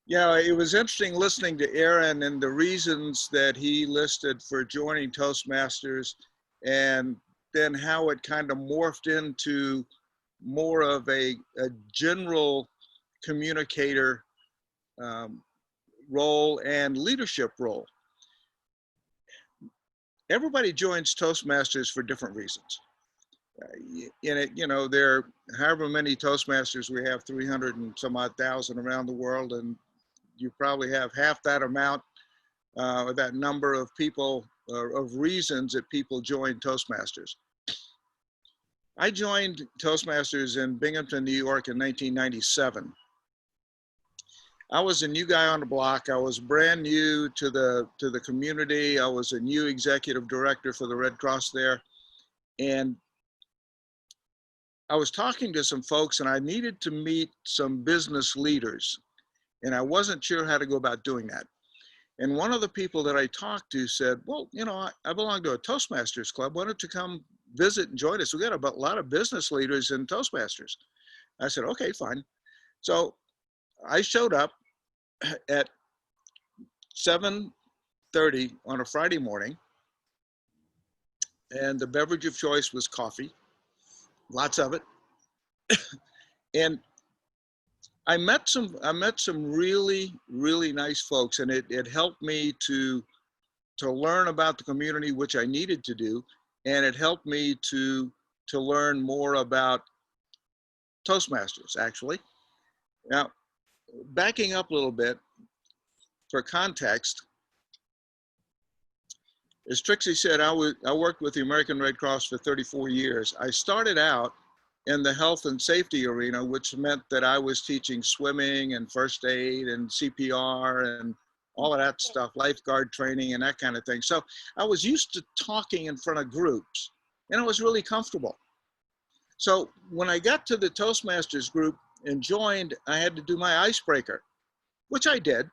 Yeah, it was interesting listening to Aaron and the reasons that he listed for joining Toastmasters, and then how it kind of morphed into more of a general communicator role and leadership role. Everybody joins Toastmasters for different reasons. In it, you know, there are however many Toastmasters we have, 300 and some odd thousand around the world, and you probably have half that amount, or that number of people, of reasons that people join Toastmasters. I joined Toastmasters in Binghamton, New York in 1997. I was a new guy on the block. I was brand new to the community. I was a new executive director for the Red Cross there. And I was talking to some folks and I needed to meet some business leaders. And I wasn't sure how to go about doing that. And one of the people that I talked to said, well, you know, I belong to a Toastmasters club. Why don't you come visit and join us? We got a lot of business leaders in Toastmasters. I said, okay, fine. So I showed up at 7:30 on a Friday morning, and the beverage of choice was coffee, lots of it. And I met some really, really nice folks, and it helped me to learn about the community, which I needed to do, and it helped me to learn more about Toastmasters, actually. Now, backing up a little bit for context, as Trixie said, I worked with the American Red Cross for 34 years. I started out in the health and safety arena, which meant that I was teaching swimming and first aid and CPR and all of that stuff, lifeguard training and that kind of thing. So I was used to talking in front of groups, and I was really comfortable. So when I got to the Toastmasters group and joined, I had to do my icebreaker, which I did.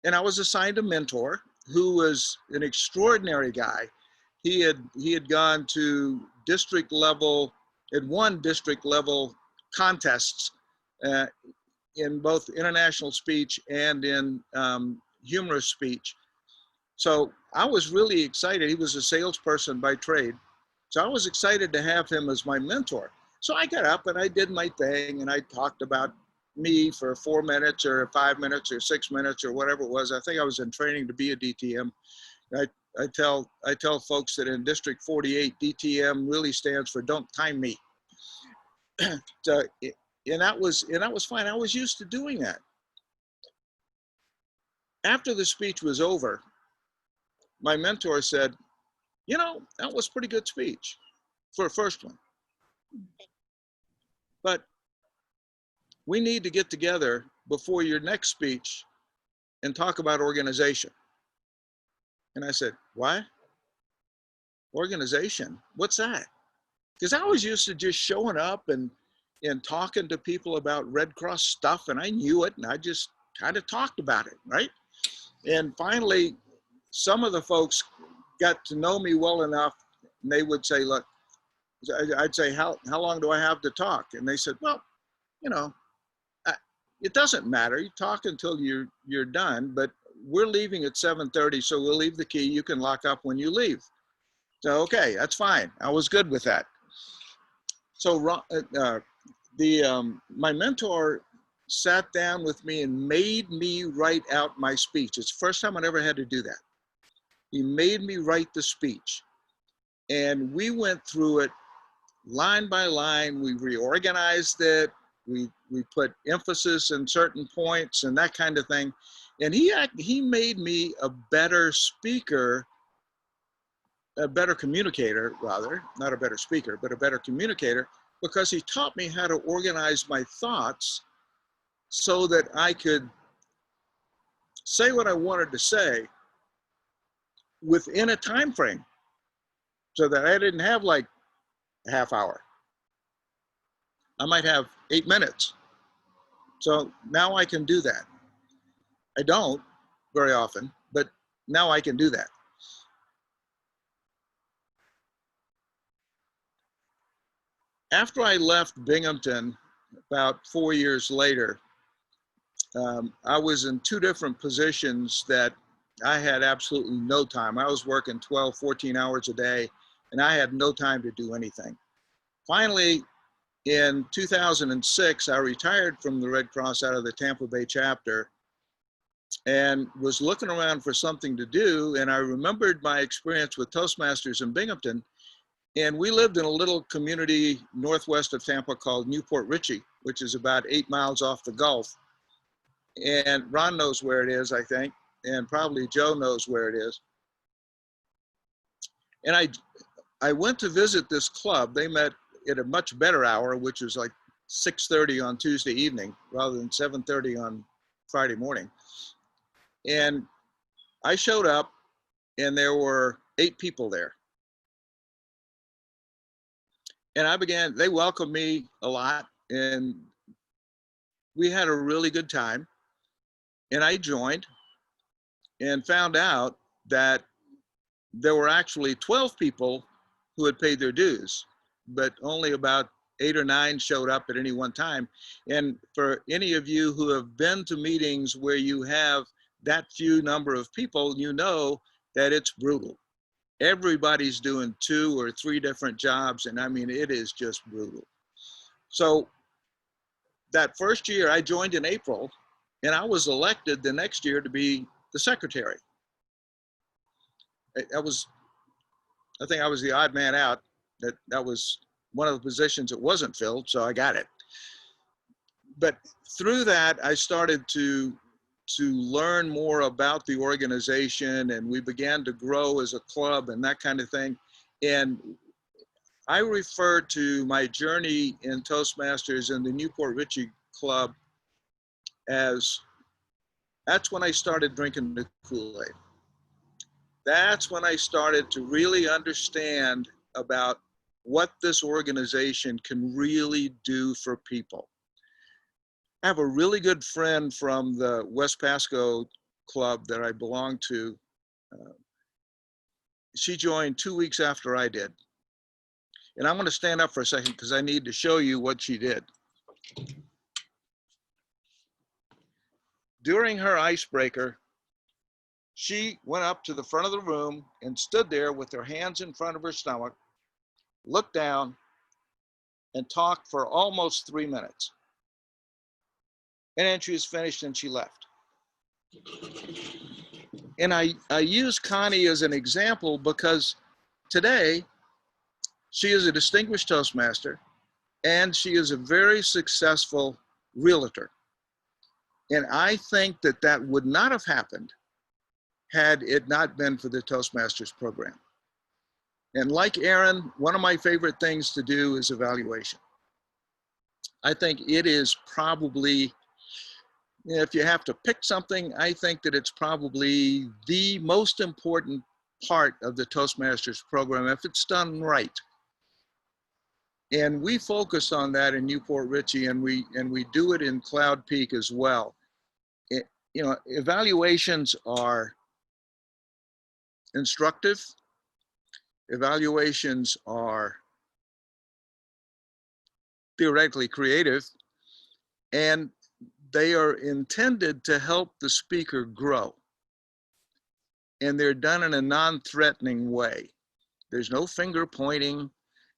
And I was assigned a mentor who was an extraordinary guy. He had gone to district level, had won district level contests in both international speech and in humorous speech. So I was really excited. He was a salesperson by trade. So I was excited to have him as my mentor. So I got up and I did my thing and I talked about me for 4 minutes or 5 minutes or 6 minutes or whatever it was. I think I was in training to be a DTM. I tell folks that in District 48, DTM really stands for don't time me. So, and that was fine. I was used to doing that. After the speech was over, my mentor said, you know, that was a pretty good speech for a first one. But we need to get together before your next speech and talk about organization. And I said, what? Organization? What's that? Because I was used to just showing up and talking to people about Red Cross stuff, and I knew it, and I just kind of talked about it, right? And finally, some of the folks got to know me well enough, and they would say, look, I'd say, how long do I have to talk? And they said, well, you know, it doesn't matter. You talk until you're done, but we're leaving at 7:30, so we'll leave the key. You can lock up when you leave. So, okay, that's fine. I was good with that. So my mentor sat down with me and made me write out my speech. It's the first time I ever had to do that. He made me write the speech. And we went through it line by line. We reorganized it. We put emphasis in certain points and that kind of thing. And he made me a better speaker, a better communicator, rather, not a better speaker, but a better communicator, because he taught me how to organize my thoughts so that I could say what I wanted to say within a time frame, so that I didn't have like a half hour. I might have 8 minutes. So now I can do that. I don't very often, but now I can do that. After I left Binghamton about 4 years later, I was in 2 different positions that I had absolutely no time. I was working 12, 14 hours a day, and I had no time to do anything. Finally, in 2006, I retired from the Red Cross out of the Tampa Bay chapter and was looking around for something to do. And I remembered my experience with Toastmasters in Binghamton. And we lived in a little community northwest of Tampa called Newport Richey, which is about 8 miles off the Gulf. And Ron knows where it is, I think, and probably Joe knows where it is. And I went to visit this club. They met at a much better hour, which was like 6:30 on Tuesday evening rather than 7:30 on Friday morning. And I showed up and there were 8 people there. And they welcomed me a lot and we had a really good time. And I joined and found out that there were actually 12 people who had paid their dues, but only about 8 or 9 showed up at any one time. And for any of you who have been to meetings where you have that few number of people, you know that it's brutal. Everybody's doing 2 or 3 different jobs, and I mean, it is just brutal. So that first year I joined in April, and I was elected the next year to be the secretary. I think I was the odd man out. That was one of the positions that wasn't filled, so I got it. But through that, I started to learn more about the organization, and we began to grow as a club and that kind of thing. And I refer to my journey in Toastmasters and the Newport Richey Club as, that's when I started drinking the Kool-Aid. That's when I started to really understand about what this organization can really do for people. I have a really good friend from the West Pasco club that I belong to. She joined 2 weeks after I did. And I'm going to stand up for a second because I need to show you what she did. During her icebreaker, she went up to the front of the room and stood there with her hands in front of her stomach looked down, and talked for almost 3 minutes. And then she was finished and she left. And I use Connie as an example because today she is a distinguished Toastmaster and she is a very successful realtor. And I think that that would not have happened had it not been for the Toastmasters program. And like Aaron, one of my favorite things to do is evaluation. I think it is probably, if you have to pick something, I think that it's probably the most important part of the Toastmasters program if it's done right. And we focus on that in Newport Richey, and we do it in Cloud Peak as well. You know, evaluations are instructive. Evaluations are theoretically creative, and they are intended to help the speaker grow. And they're done in a non-threatening way. There's no finger pointing,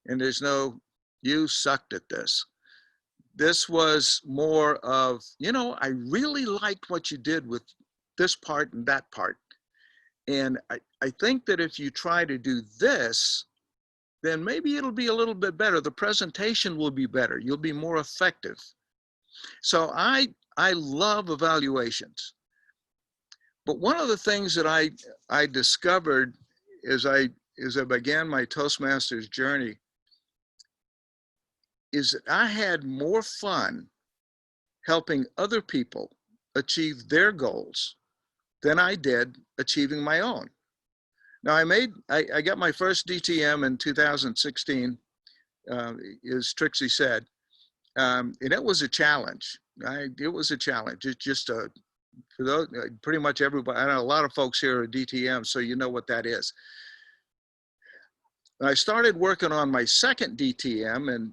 and there's no, you sucked at this. This was more of, you know, I really liked what you did with this part and that part. And I think that if you try to do this, then maybe it'll be a little bit better. The presentation will be better. You'll be more effective. So I love evaluations. But one of the things that I discovered as I began my Toastmasters journey is that I had more fun helping other people achieve their goals than I did achieving my own. Now I got my first DTM in 2016, as Trixie said, and it was a challenge. It was a challenge. It's just for those, pretty much everybody, I know a lot of folks here are DTM, so you know what that is. I started working on my second DTM,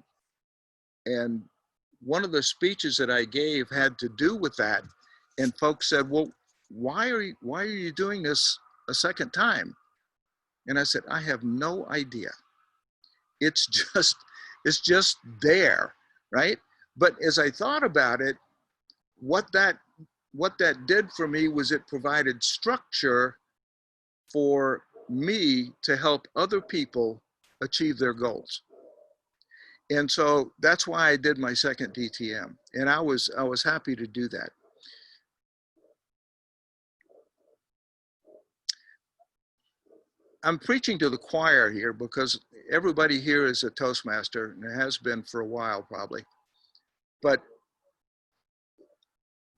and one of the speeches that I gave had to do with that. And folks said, well, why are you doing this a second time? And I said, I have no idea. It's just there, right? But as I thought about it, what that did for me was it provided structure for me to help other people achieve their goals. And so that's why I did my second DTM. And I was happy to do that. I'm preaching to the choir here because everybody here is a Toastmaster, and it has been for a while probably. But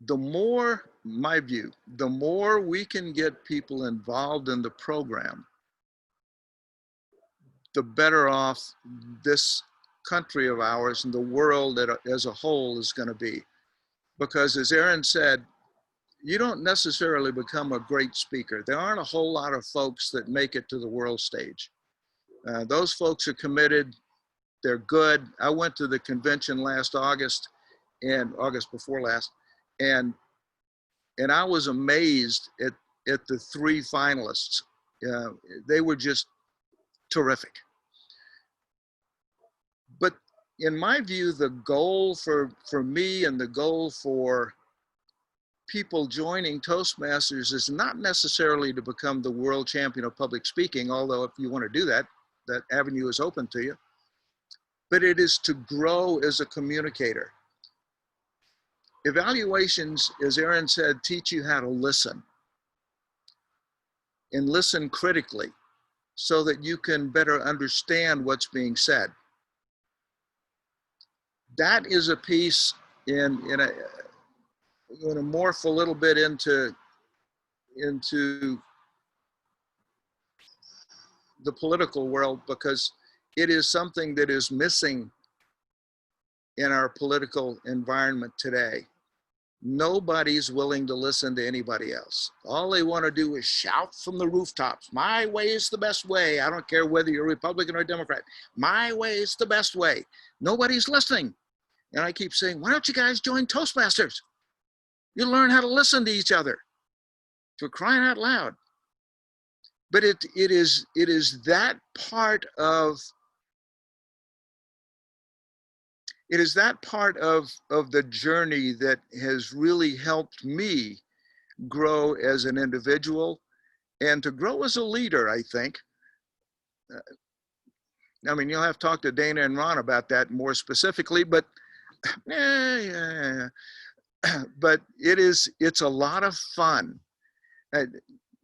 the more, my view, the more we can get people involved in the program, the better off this country of ours and the world as a whole is going to be. Because as Aaron said, you don't necessarily become a great speaker. There aren't a whole lot of folks that make it to the world stage. Those folks are committed. They're good. I went to the convention last August, and August before last, and I was amazed at the three finalists. They were just terrific. But in my view, the goal for me and the goal for people joining Toastmasters is not necessarily to become the world champion of public speaking, although if you want to do that, that avenue is open to you. But it is to grow as a communicator. Evaluations, as Aaron said, teach you how to listen and listen critically so that you can better understand what's being said. That is a piece in a, I'm going to morph a little bit into the political world because it is something that is missing in our political environment today. Nobody's willing to listen to anybody else. All they want to do is shout from the rooftops, my way is the best way. I don't care whether you're Republican or Democrat. My way is the best way. Nobody's listening. And I keep saying, why don't you guys join Toastmasters? You learn how to listen to each other. For crying out loud. But it is that part of it is that part of the journey that has really helped me grow as an individual and to grow as a leader, I think. I mean, you'll have to talk to Dana and Ron about that more specifically, but yeah. But it's a lot of fun.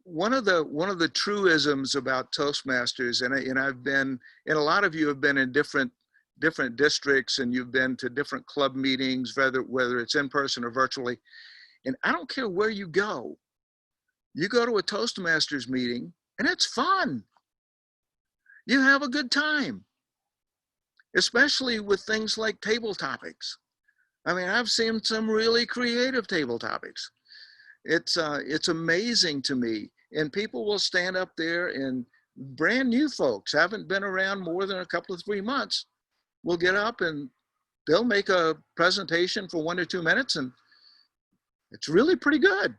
One of the truisms about Toastmasters, and I've been, and a lot of you have been in different districts, and you've been to different club meetings, whether it's in person or virtually. And I don't care where you go to a Toastmasters meeting, and it's fun. You have a good time, especially with things like table topics. I mean, I've seen some really creative table topics. It's amazing to me. And people will stand up there, and brand new folks, haven't been around more than a couple of 3 months, will get up and they'll make a presentation for 1 or 2 minutes, and it's really pretty good.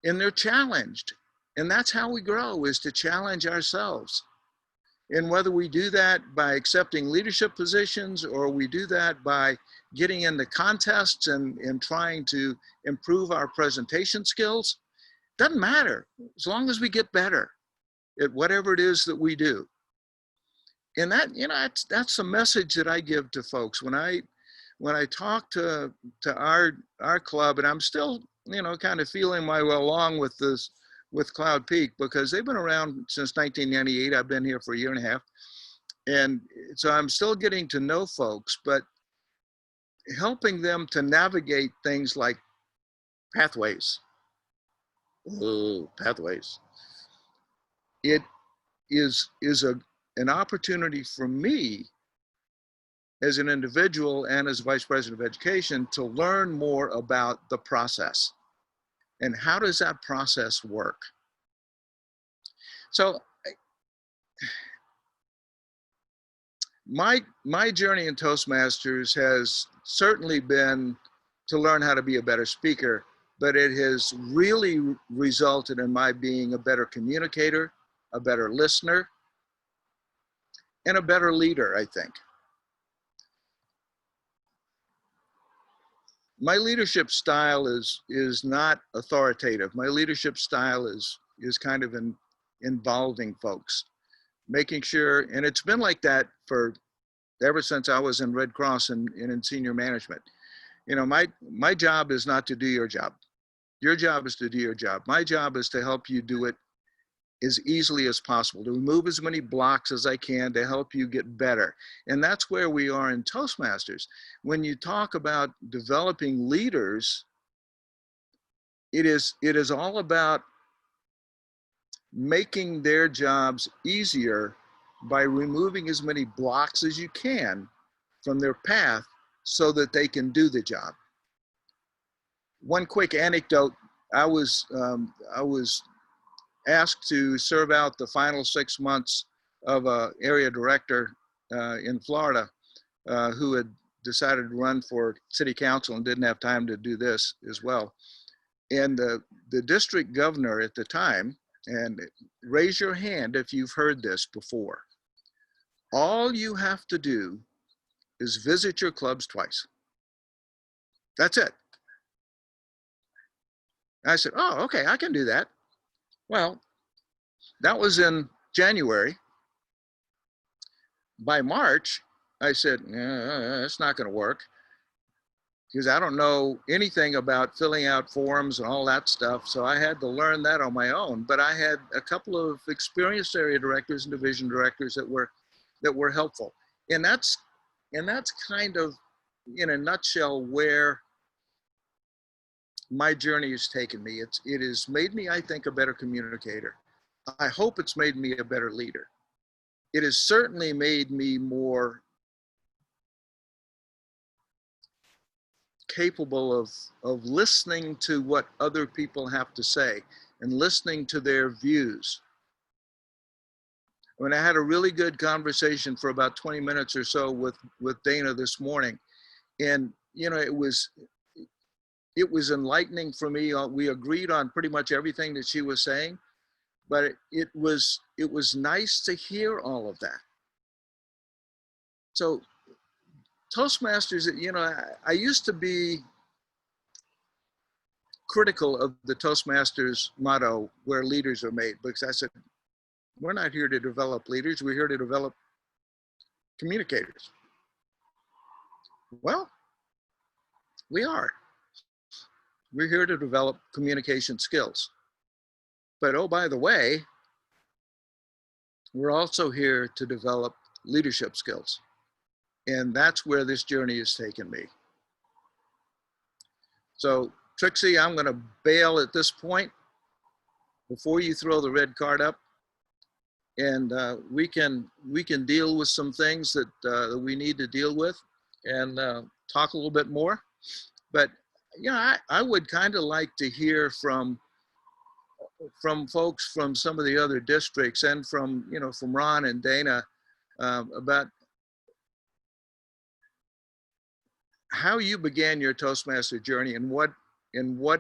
And they're challenged. And that's how we grow, is to challenge ourselves. And whether we do that by accepting leadership positions, or we do that by getting into contests and trying to improve our presentation skills, doesn't matter, as long as we get better at whatever it is that we do. And that, that's the message that I give to folks when I talk to our club. And I'm still, kind of feeling my way along with Cloud Peak, because they've been around since 1998. I've been here for a year and a half. And so I'm still getting to know folks, but helping them to navigate things like pathways. Oh, pathways. It is an opportunity for me as an individual and as Vice President of Education to learn more about the process and how does that process work. So my journey in Toastmasters has certainly been to learn how to be a better speaker, but it has really resulted in my being a better communicator, a better listener, and a better leader, I think. My leadership style is not authoritative. My leadership style is kind of involving folks, making sure, and it's been like that ever since I was in Red Cross and in senior management. My job is not to do your job. Your job is to do your job. My job is to help you do it as easily as possible, to remove as many blocks as I can to help you get better. And that's where we are in Toastmasters. When you talk about developing leaders, it is all about making their jobs easier by removing as many blocks as you can from their path so that they can do the job. One quick anecdote, I was asked to serve out the final 6 months of an area director in Florida who had decided to run for city council and didn't have time to do this as well. And the district governor at the time, and raise your hand if you've heard this before, all you have to do is visit your clubs twice. That's it. I said, oh, okay, I can do that. Well, that was in January. By March, I said, it's not going to work, because I don't know anything about filling out forms and all that stuff. So I had to learn that on my own. But I had a couple of experienced area directors and division directors that were helpful. And that's kind of, in a nutshell, where my journey has taken me. It has made me, I think, a better communicator. I hope it's made me a better leader. It has certainly made me more capable of listening to what other people have to say and listening to their views. When I had a really good conversation for about 20 minutes or so with Dana this morning, and it was enlightening for me. We agreed on pretty much everything that she was saying, but it was nice to hear all of that. So Toastmasters, you know, I used to be critical of the Toastmasters motto, where leaders are made, because I said, we're not here to develop leaders, we're here to develop communicators. Well, we are. We're here to develop communication skills. But oh, by the way, we're also here to develop leadership skills. And that's where this journey has taken me. So Trixie, I'm gonna bail at this point before you throw the red card up. And we can deal with some things that we need to deal with and talk a little bit more. But you know, I would kind of like to hear from folks from some of the other districts and from, you know, from Ron and Dana about how you began your Toastmaster journey and what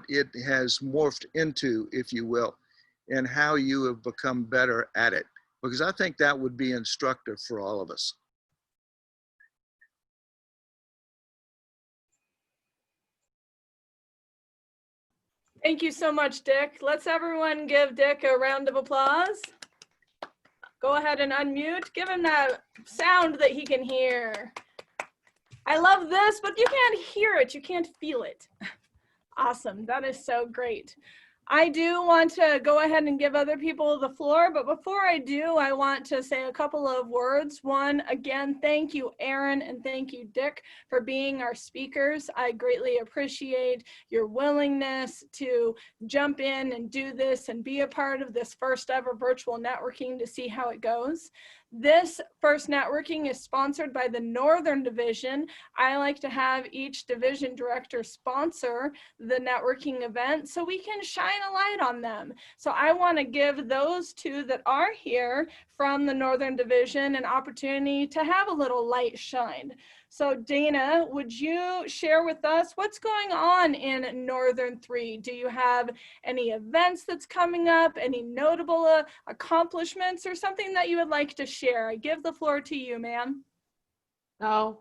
it has morphed into, if you will, and how you have become better at it. Because I think that would be instructive for all of us. Thank you so much, Dick. Let's everyone give Dick a round of applause. Go ahead and unmute. Give him that sound that he can hear. I love this, but you can't hear it. You can't feel it. Awesome. That is so great. I do want to go ahead and give other people the floor, but before I do, I want to say a couple of words. One, again, thank you, Aaron, and thank you, Dick, for being our speakers. I greatly appreciate your willingness to jump in and do this and be a part of this first ever virtual networking to see how it goes. This first networking is sponsored by the Northern Division. I like to have each division director sponsor the networking event so we can shine a light on them. So I want to give those two that are here from the Northern Division an opportunity to have a little light shined. So Dana, would you share with us what's going on in Northern 3? Do you have any events that's coming up, any notable accomplishments, or something that you would like to share? I give the floor to you, ma'am. No.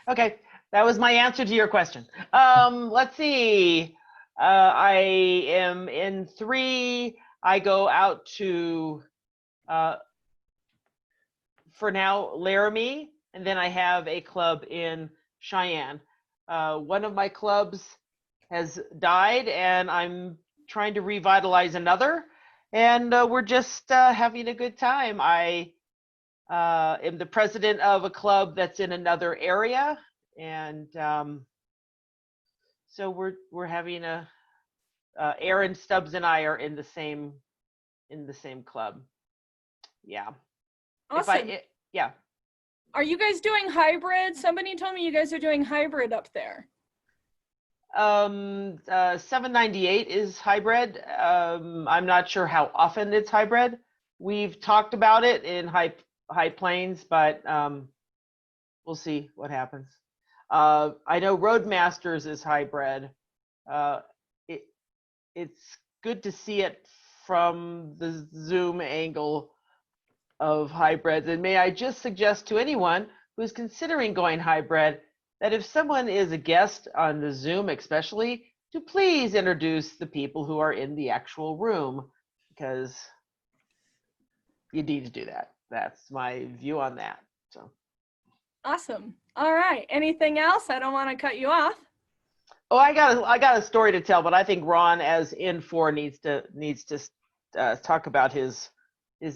Okay, that was my answer to your question. Let's see. I am in 3. I go out to, for now, Laramie, and then I have a club in Cheyenne. One of my clubs has died, and I'm trying to revitalize another, and we're just having a good time. I am the president of a club that's in another area, and so we're having a Aaron Stubbs and I are in the same club. Yeah. Awesome. Yeah. Are you guys doing hybrid? Somebody told me you guys are doing hybrid up there. 798 is hybrid. I'm not sure how often it's hybrid. We've talked about it in High Plains, but we'll see what happens. I know Roadmasters is hybrid. It's good to see it from the Zoom angle of hybrids. And may I just suggest to anyone who's considering going hybrid that if someone is a guest on the Zoom especially, to please introduce the people who are in the actual room, because you need to do that. That's my view on that. So awesome. All right. Anything else? I don't want to cut you off. Oh, I got a story to tell, but I think Ron, as in 4, needs to talk about his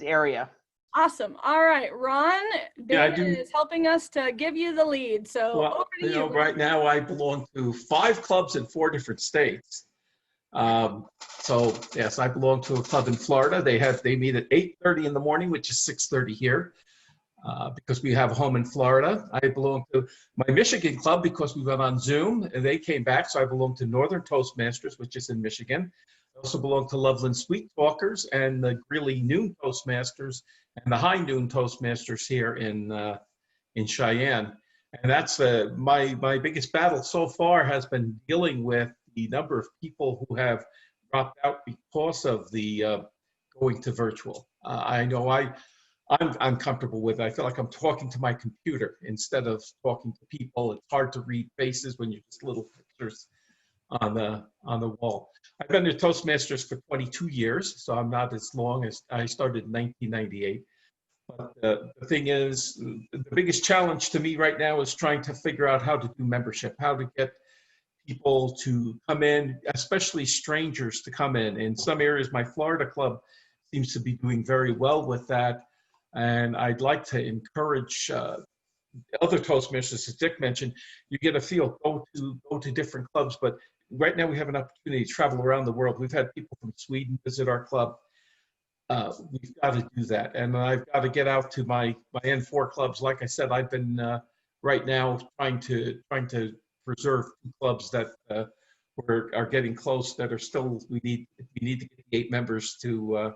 area. Awesome. All right, Ron, Dana do. is helping us to give you the lead. So Well, over to you. know, right now I belong to 5 clubs in 4 different states. So yes, I belong to a club in Florida. They meet at 8:30 in the morning, which is 6:30 here, because we have a home in Florida. I belong to my Michigan club because we went on Zoom and they came back. So I belong to Northern Toastmasters, which is in Michigan. I also belong to Loveland Sweet Talkers and the Greeley Noon Toastmasters and the High Noon Toastmasters here in Cheyenne. And that's my biggest battle so far has been dealing with the number of people who have dropped out because of the going to virtual. I know I'm comfortable with it. I feel like I'm talking to my computer instead of talking to people. It's hard to read faces when you're just little pictures on the wall. I've been to Toastmasters for 22 years, so I'm not as long as I started in 1998. But the thing is, the biggest challenge to me right now is trying to figure out how to do membership, how to get people to come in, especially strangers to come in. In some areas, my Florida club seems to be doing very well with that. And I'd like to encourage other Toastmasters, as Dick mentioned, you get a feel, go to different clubs. But right now we have an opportunity to travel around the world. We've had people from Sweden visit our club. We've got to do that. And I've got to get out to my N4 clubs. Like I said, I've been right now trying to preserve 2 clubs that are getting close, that are still, we need to get the 8 members to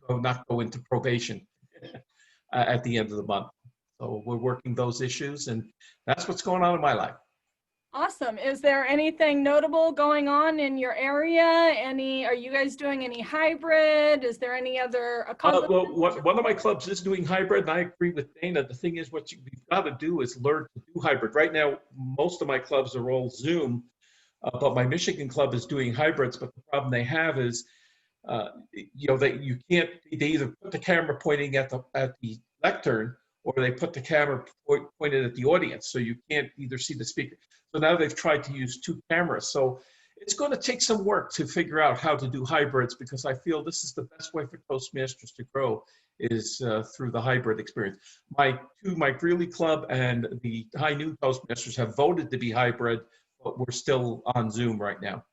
not go into probation at the end of the month. So we're working those issues, and that's what's going on in my life. Awesome. Is there anything notable going on in your area? Are you guys doing any hybrid? Is there any other accomplishments? Well, one of my clubs is doing hybrid, and I agree with Dana. The thing is, what you've got to do is learn to do hybrid. Right now, most of my clubs are all Zoom, but my Michigan club is doing hybrids. But the problem they have is, that you can't. They either put the camera pointing at the lectern, or they put the camera pointed at the audience, so you can't either see the speaker. So now they've tried to use 2 cameras. So it's going to take some work to figure out how to do hybrids, because I feel this is the best way for Toastmasters to grow is through the hybrid experience. My Greeley Club and the High New Toastmasters have voted to be hybrid, but we're still on Zoom right now.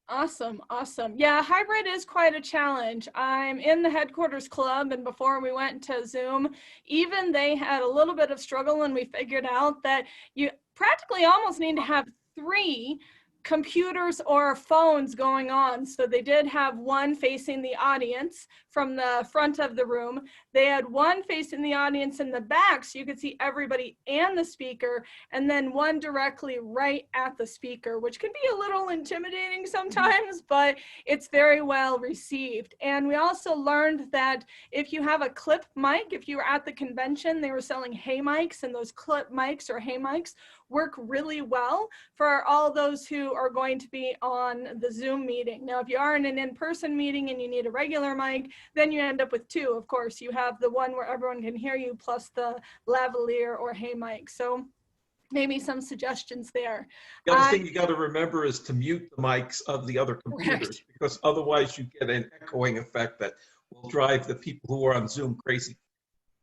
Awesome. Awesome. Yeah, hybrid is quite a challenge. I'm in the headquarters club, and before we went to Zoom, even they had a little bit of struggle, and we figured out that you practically almost need to have 3 computers or phones going on. So they did have one facing the audience from the front of the room. They had one facing the audience in the back, so you could see everybody and the speaker, and then one directly right at the speaker, which can be a little intimidating sometimes, but it's very well received. And we also learned that if you have a clip mic, if you were at the convention, they were selling Hey mics, and those clip mics or Hey mics work really well for all those who are going to be on the Zoom meeting. Now, if you are in an in-person meeting and you need a regular mic, then you end up with 2. Of course, you have the one where everyone can hear you plus the lavalier or Hey mic. So maybe some suggestions there. The other thing you got to remember is to mute the mics of the other computers, because otherwise you get an echoing effect that will drive the people who are on Zoom crazy.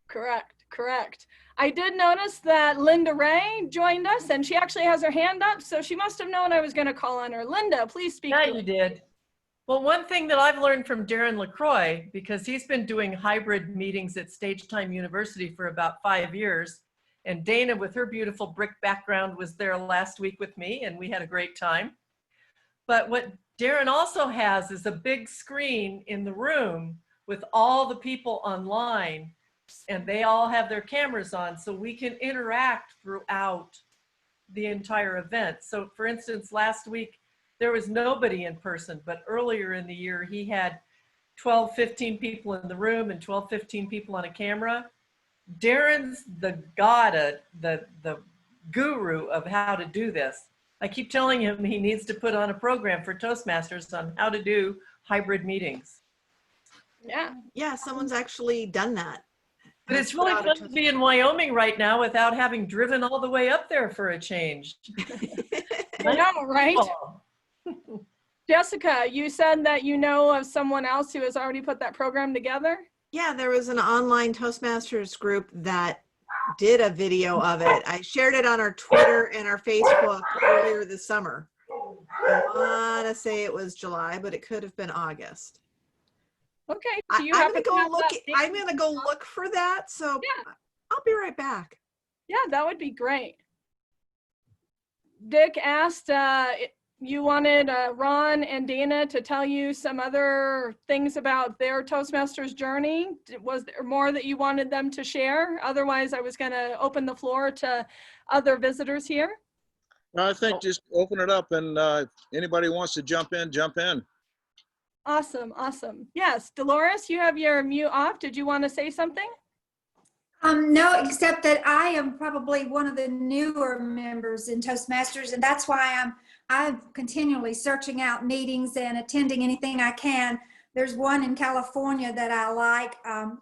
Correct. I did notice that Linda Ray joined us, and she actually has her hand up, so she must have known I was going to call on her. Linda, please speak. Yeah, you did. Well, one thing that I've learned from Darren LaCroix, because he's been doing hybrid meetings at Stage Time University for about 5 years, and Dana, with her beautiful brick background, was there last week with me, and we had a great time. But what Darren also has is a big screen in the room with all the people online, and they all have their cameras on, so we can interact throughout the entire event. So for instance, last week, there was nobody in person, but earlier in the year, he had 12, 15 people in the room and 12, 15 people on a camera. Darren's the god, the guru of how to do this. I keep telling him he needs to put on a program for Toastmasters on how to do hybrid meetings. Yeah, someone's actually done that. But it's really fun to be in Wyoming right now without having driven all the way up there for a change. I know, right? Jessica, you said that you know of someone else who has already put that program together? Yeah, there was an online Toastmasters group that did a video of it. I shared it on our Twitter and our Facebook earlier this summer. I want to say it was July, but it could have been August. Okay. I'm gonna go look for that. So yeah. I'll be right back. Yeah, that would be great. Dick asked, you wanted Ron and Dana to tell you some other things about their Toastmasters journey. Was there more that you wanted them to share? Otherwise, I was going to open the floor to other visitors here. No, I think just open it up, and anybody wants to jump in, jump in. Awesome, awesome. Yes, Dolores, you have your mute off. Did you want to say something? No, except that I am probably one of the newer members in Toastmasters, and that's why I'm continually searching out meetings and attending anything I can. There's one in California that I like.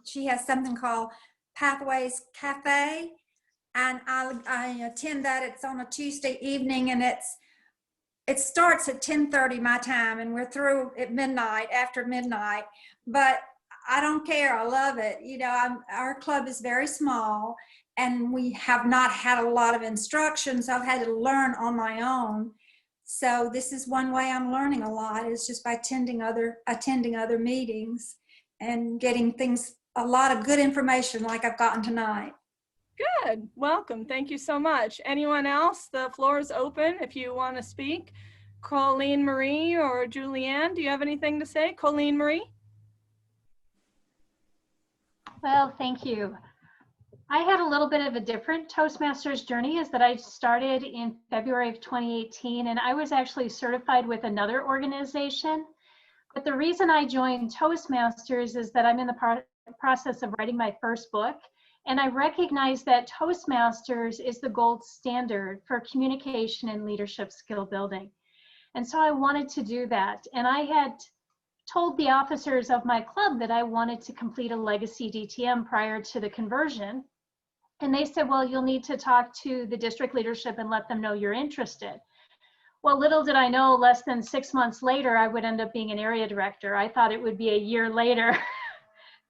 She has something called Pathways Cafe, and I attend that. It's on a Tuesday evening, and it starts at 10:30 my time, and we're through at midnight, after midnight. But I don't care. I love it. You know, our club is very small, and we have not had a lot of instructions. I've had to learn on my own. So this is one way I'm learning a lot, is just by attending other meetings and getting a lot of good information like I've gotten tonight. Good. Welcome. Thank you so much. Anyone else? The floor is open if you want to speak. Colleen Marie or Julianne, do you have anything to say? Colleen Marie? Well, thank you. I had a little bit of a different Toastmasters journey, is that I started in February of 2018, and I was actually certified with another organization. But the reason I joined Toastmasters is that I'm in the process of writing my first book, and I recognize that Toastmasters is the gold standard for communication and leadership skill building. And so I wanted to do that. And I had told the officers of my club that I wanted to complete a legacy DTM prior to the conversion. And they said, well, you'll need to talk to the district leadership and let them know you're interested. Well, little did I know, less than 6 months later, I would end up being an area director. I thought it would be a year later.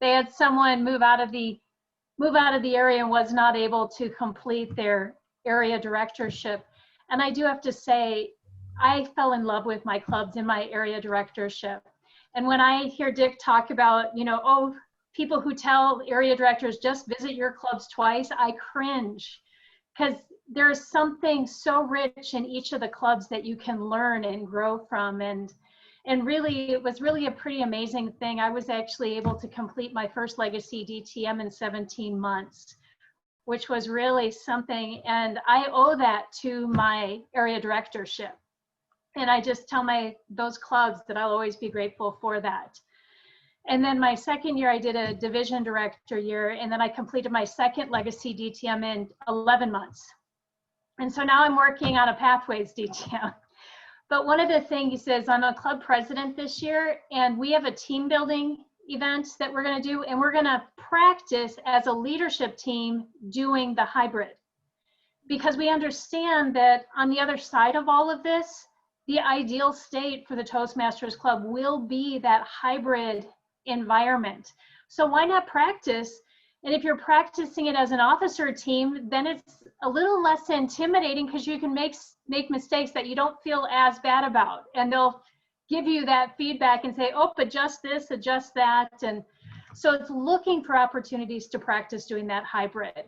They had someone move out of the area and was not able to complete their area directorship. And I do have to say, I fell in love with my clubs in my area directorship. And when I hear Dick talk about, you know, oh, people who tell area directors just visit your clubs twice, I cringe, because there's something so rich in each of the clubs that you can learn and grow from. And really, it was really a pretty amazing thing. I was actually able to complete my first legacy DTM in 17 months, which was really something. And I owe that to my area directorship. And I just tell those clubs that I'll always be grateful for that. And then my second year, I did a division director year, and then I completed my second legacy DTM in 11 months. And so now I'm working on a Pathways DTM. But one of the things is I'm a club president this year, and we have a team building event that we're going to do, and we're going to practice as a leadership team doing the hybrid. Because we understand that on the other side of all of this, the ideal state for the Toastmasters Club will be that hybrid environment. So why not practice? And if you're practicing it as an officer team, then it's a little less intimidating, because you can make mistakes that you don't feel as bad about. And they'll give you that feedback and say, oh, adjust this, adjust that. And so it's looking for opportunities to practice doing that hybrid.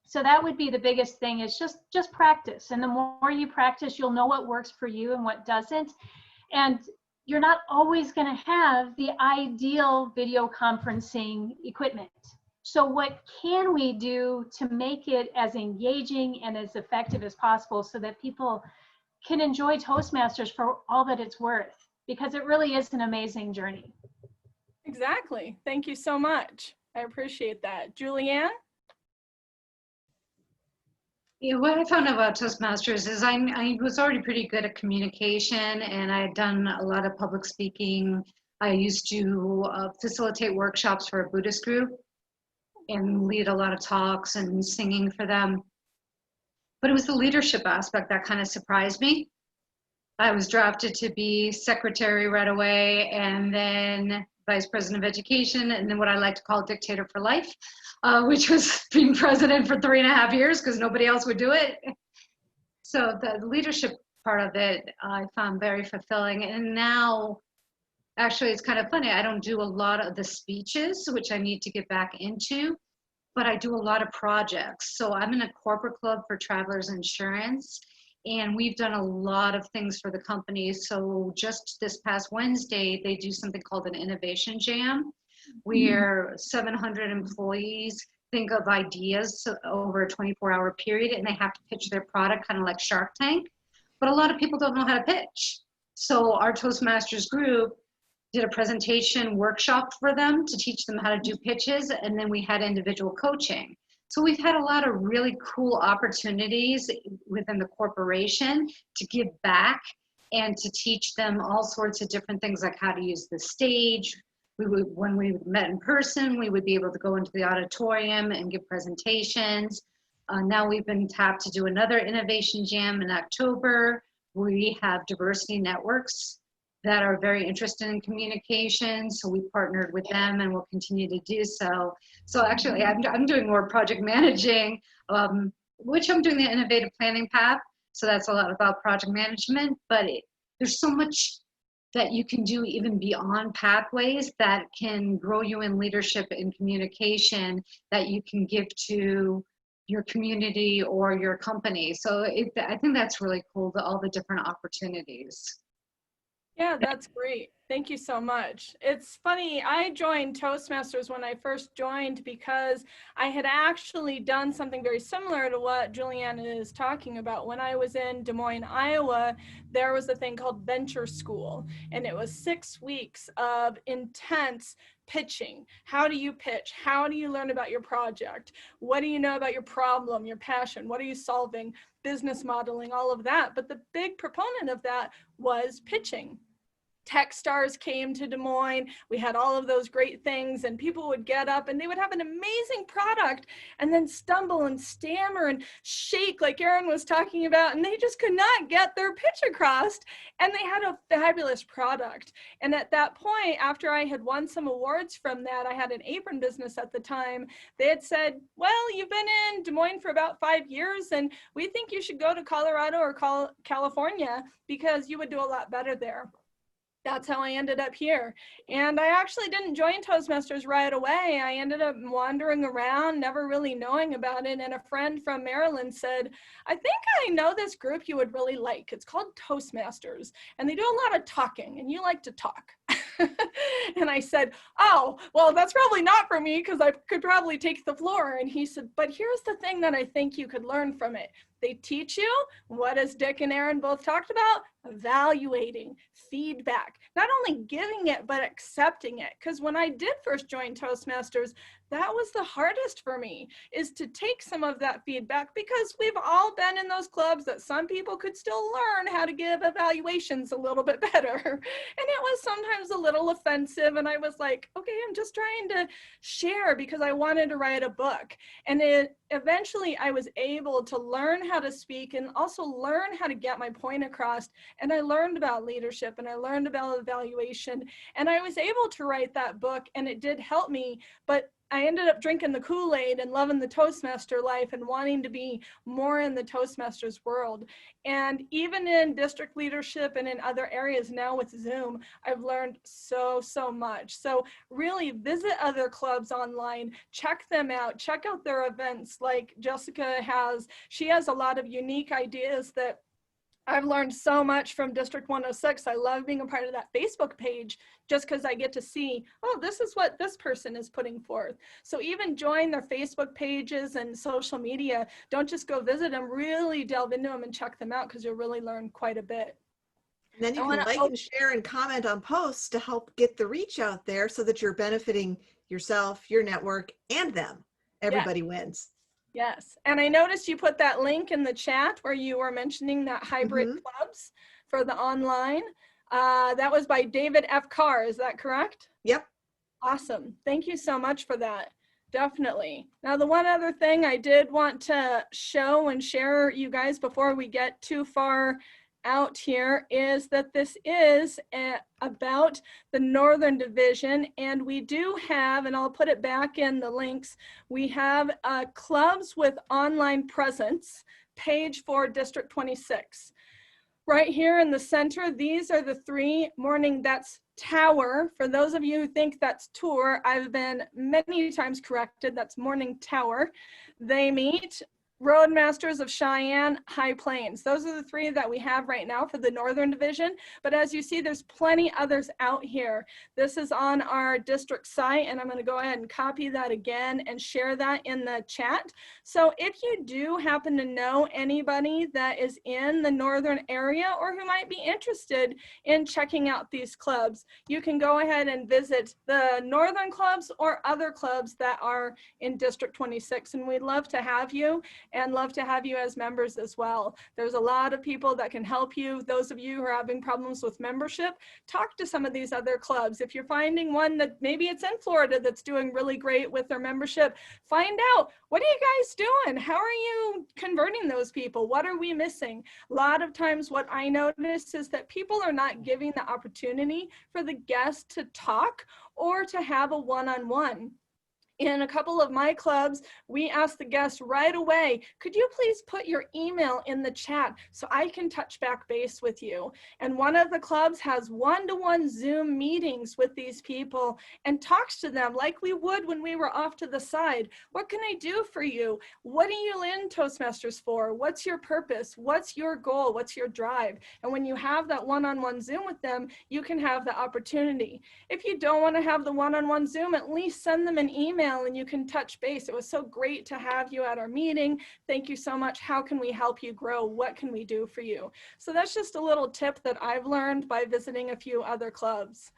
So that would be the biggest thing, is just practice. And the more you practice, you'll know what works for you and what doesn't. And you're not always going to have the ideal video conferencing equipment. So what can we do to make it as engaging and as effective as possible, so that people can enjoy Toastmasters for all that it's worth? Because it really is an amazing journey. Exactly. Thank you so much. I appreciate that. Julianne? Yeah, what I found about Toastmasters is I was already pretty good at communication, and I had done a lot of public speaking. I used to facilitate workshops for a Buddhist group and lead a lot of talks and singing for them. But it was the leadership aspect that kind of surprised me. I was drafted to be secretary right away, and then vice president of education, and then what I like to call dictator for life, which was being president for 3.5 years because nobody else would do it. So the leadership part of it I found very fulfilling. And now, actually, it's kind of funny. I don't do a lot of the speeches, which I need to get back into, but I do a lot of projects. So I'm in a corporate club for Travelers Insurance, and we've done a lot of things for the company. So just this past Wednesday, they do something called an innovation jam, where 700 employees think of ideas over a 24-hour period, and they have to pitch their product, kind of like Shark Tank. But a lot of people don't know how to pitch. So our Toastmasters group did a presentation workshop for them to teach them how to do pitches, and then we had individual coaching. So we've had a lot of really cool opportunities within the corporation to give back and to teach them all sorts of different things, like how to use the stage. When we met in person, we would be able to go into the auditorium and give presentations. Now we've been tapped to do another innovation jam in October. We have diversity networks that are very interested in communication, so we partnered with them and will continue to do so. So actually, I'm doing more project managing, which I'm doing the innovative planning path. So that's a lot about project management, but there's so much that you can do even beyond pathways that can grow you in leadership and communication that you can give to your community or your company. So I think that's really cool, all the different opportunities. Yeah, that's great. Thank you so much. It's funny, I joined Toastmasters when I first joined because I had actually done something very similar to what Juliana is talking about. When I was in Des Moines, Iowa, there was a thing called Venture School, and it was 6 weeks of intense pitching. How do you pitch? How do you learn about your project? What do you know about your problem, your passion? What are you solving? Business modeling, all of that. But the big proponent of that was pitching. Techstars came to Des Moines. We had all of those great things, and people would get up and they would have an amazing product and then stumble and stammer and shake like Erin was talking about, and they just could not get their pitch across, and they had a fabulous product. And at that point, after I had won some awards from that, I had an apron business at the time, they had said, well, you've been in Des Moines for about 5 years, and we think you should go to Colorado or California because you would do a lot better there. That's how I ended up here. And I actually didn't join Toastmasters right away. I ended up wandering around, never really knowing about it. And a friend from Maryland said, I think I know this group you would really like. It's called Toastmasters, and they do a lot of talking, and you like to talk. And I said, oh, well, that's probably not for me because I could probably take the floor. And he said, but here's the thing that I think you could learn from it. They teach you what, as Dick and Erin both talked about, evaluating, feedback, not only giving it, but accepting it. Because when I did first join Toastmasters, that was the hardest for me, is to take some of that feedback, because we've all been in those clubs that some people could still learn how to give evaluations a little bit better. And it was sometimes a little offensive. And I was like, okay, I'm just trying to share because I wanted to write a book. And eventually I was able to learn how to speak and also learn how to get my point across. And I learned about leadership and I learned about evaluation, and I was able to write that book, and it did help me. But I ended up drinking the Kool-Aid and loving the Toastmaster life and wanting to be more in the Toastmasters world. And even in district leadership and in other areas now with Zoom, I've learned so much. So really visit other clubs online, check them out, check out their events like Jessica has. She has a lot of unique ideas that I've learned so much from District 106. I love being a part of that Facebook page just because I get to see, oh, this is what this person is putting forth. So even join their Facebook pages and social media. Don't just go visit them, really delve into them and check them out, because you'll really learn quite a bit. And then you can like and share and comment on posts to help get the reach out there so that you're benefiting yourself, your network, and them. Everybody wins. Yes. And I noticed you put that link in the chat where you were mentioning that hybrid clubs for the online. That was by David F. Carr. Is that correct? Yep. Awesome. Thank you so much for that. Definitely. Now, the one other thing I did want to show and share you guys before we get too far out here is that this is about the Northern Division, and we do have, and I'll put it back in the links, we have clubs with online presence page for District 26. Right here in the center, these are the 3 morning, that's tower. For those of you who think that's tour, I've been many times corrected, that's morning tower. They meet Roadmasters of Cheyenne, High Plains. Those are the 3 that we have right now for the Northern Division. But as you see, there's plenty others out here. This is on our district site, and I'm going to go ahead and copy that again and share that in the chat. So if you do happen to know anybody that is in the Northern area or who might be interested in checking out these clubs, you can go ahead and visit the Northern clubs or other clubs that are in District 26. And we'd love to have you, and love to have you as members as well. There's a lot of people that can help you. Those of you who are having problems with membership, talk to some of these other clubs. If you're finding one that maybe it's in Florida that's doing really great with their membership, find out, what are you guys doing? How are you converting those people? What are we missing? A lot of times what I notice is that people are not giving the opportunity for the guest to talk or to have a one-on-one. In a couple of my clubs, we asked the guests right away, could you please put your email in the chat so I can touch back base with you? And one of the clubs has one-to-one Zoom meetings with these people and talks to them like we would when we were off to the side. What can I do for you? What are you in Toastmasters for? What's your purpose? What's your goal? What's your drive? And when you have that one-on-one Zoom with them, you can have the opportunity. If you don't want to have the one-on-one Zoom, at least send them an email and you can touch base. It was so great to have you at our meeting. Thank you so much. How can we help you grow? What can we do for you? So that's just a little tip that I've learned by visiting a few other clubs.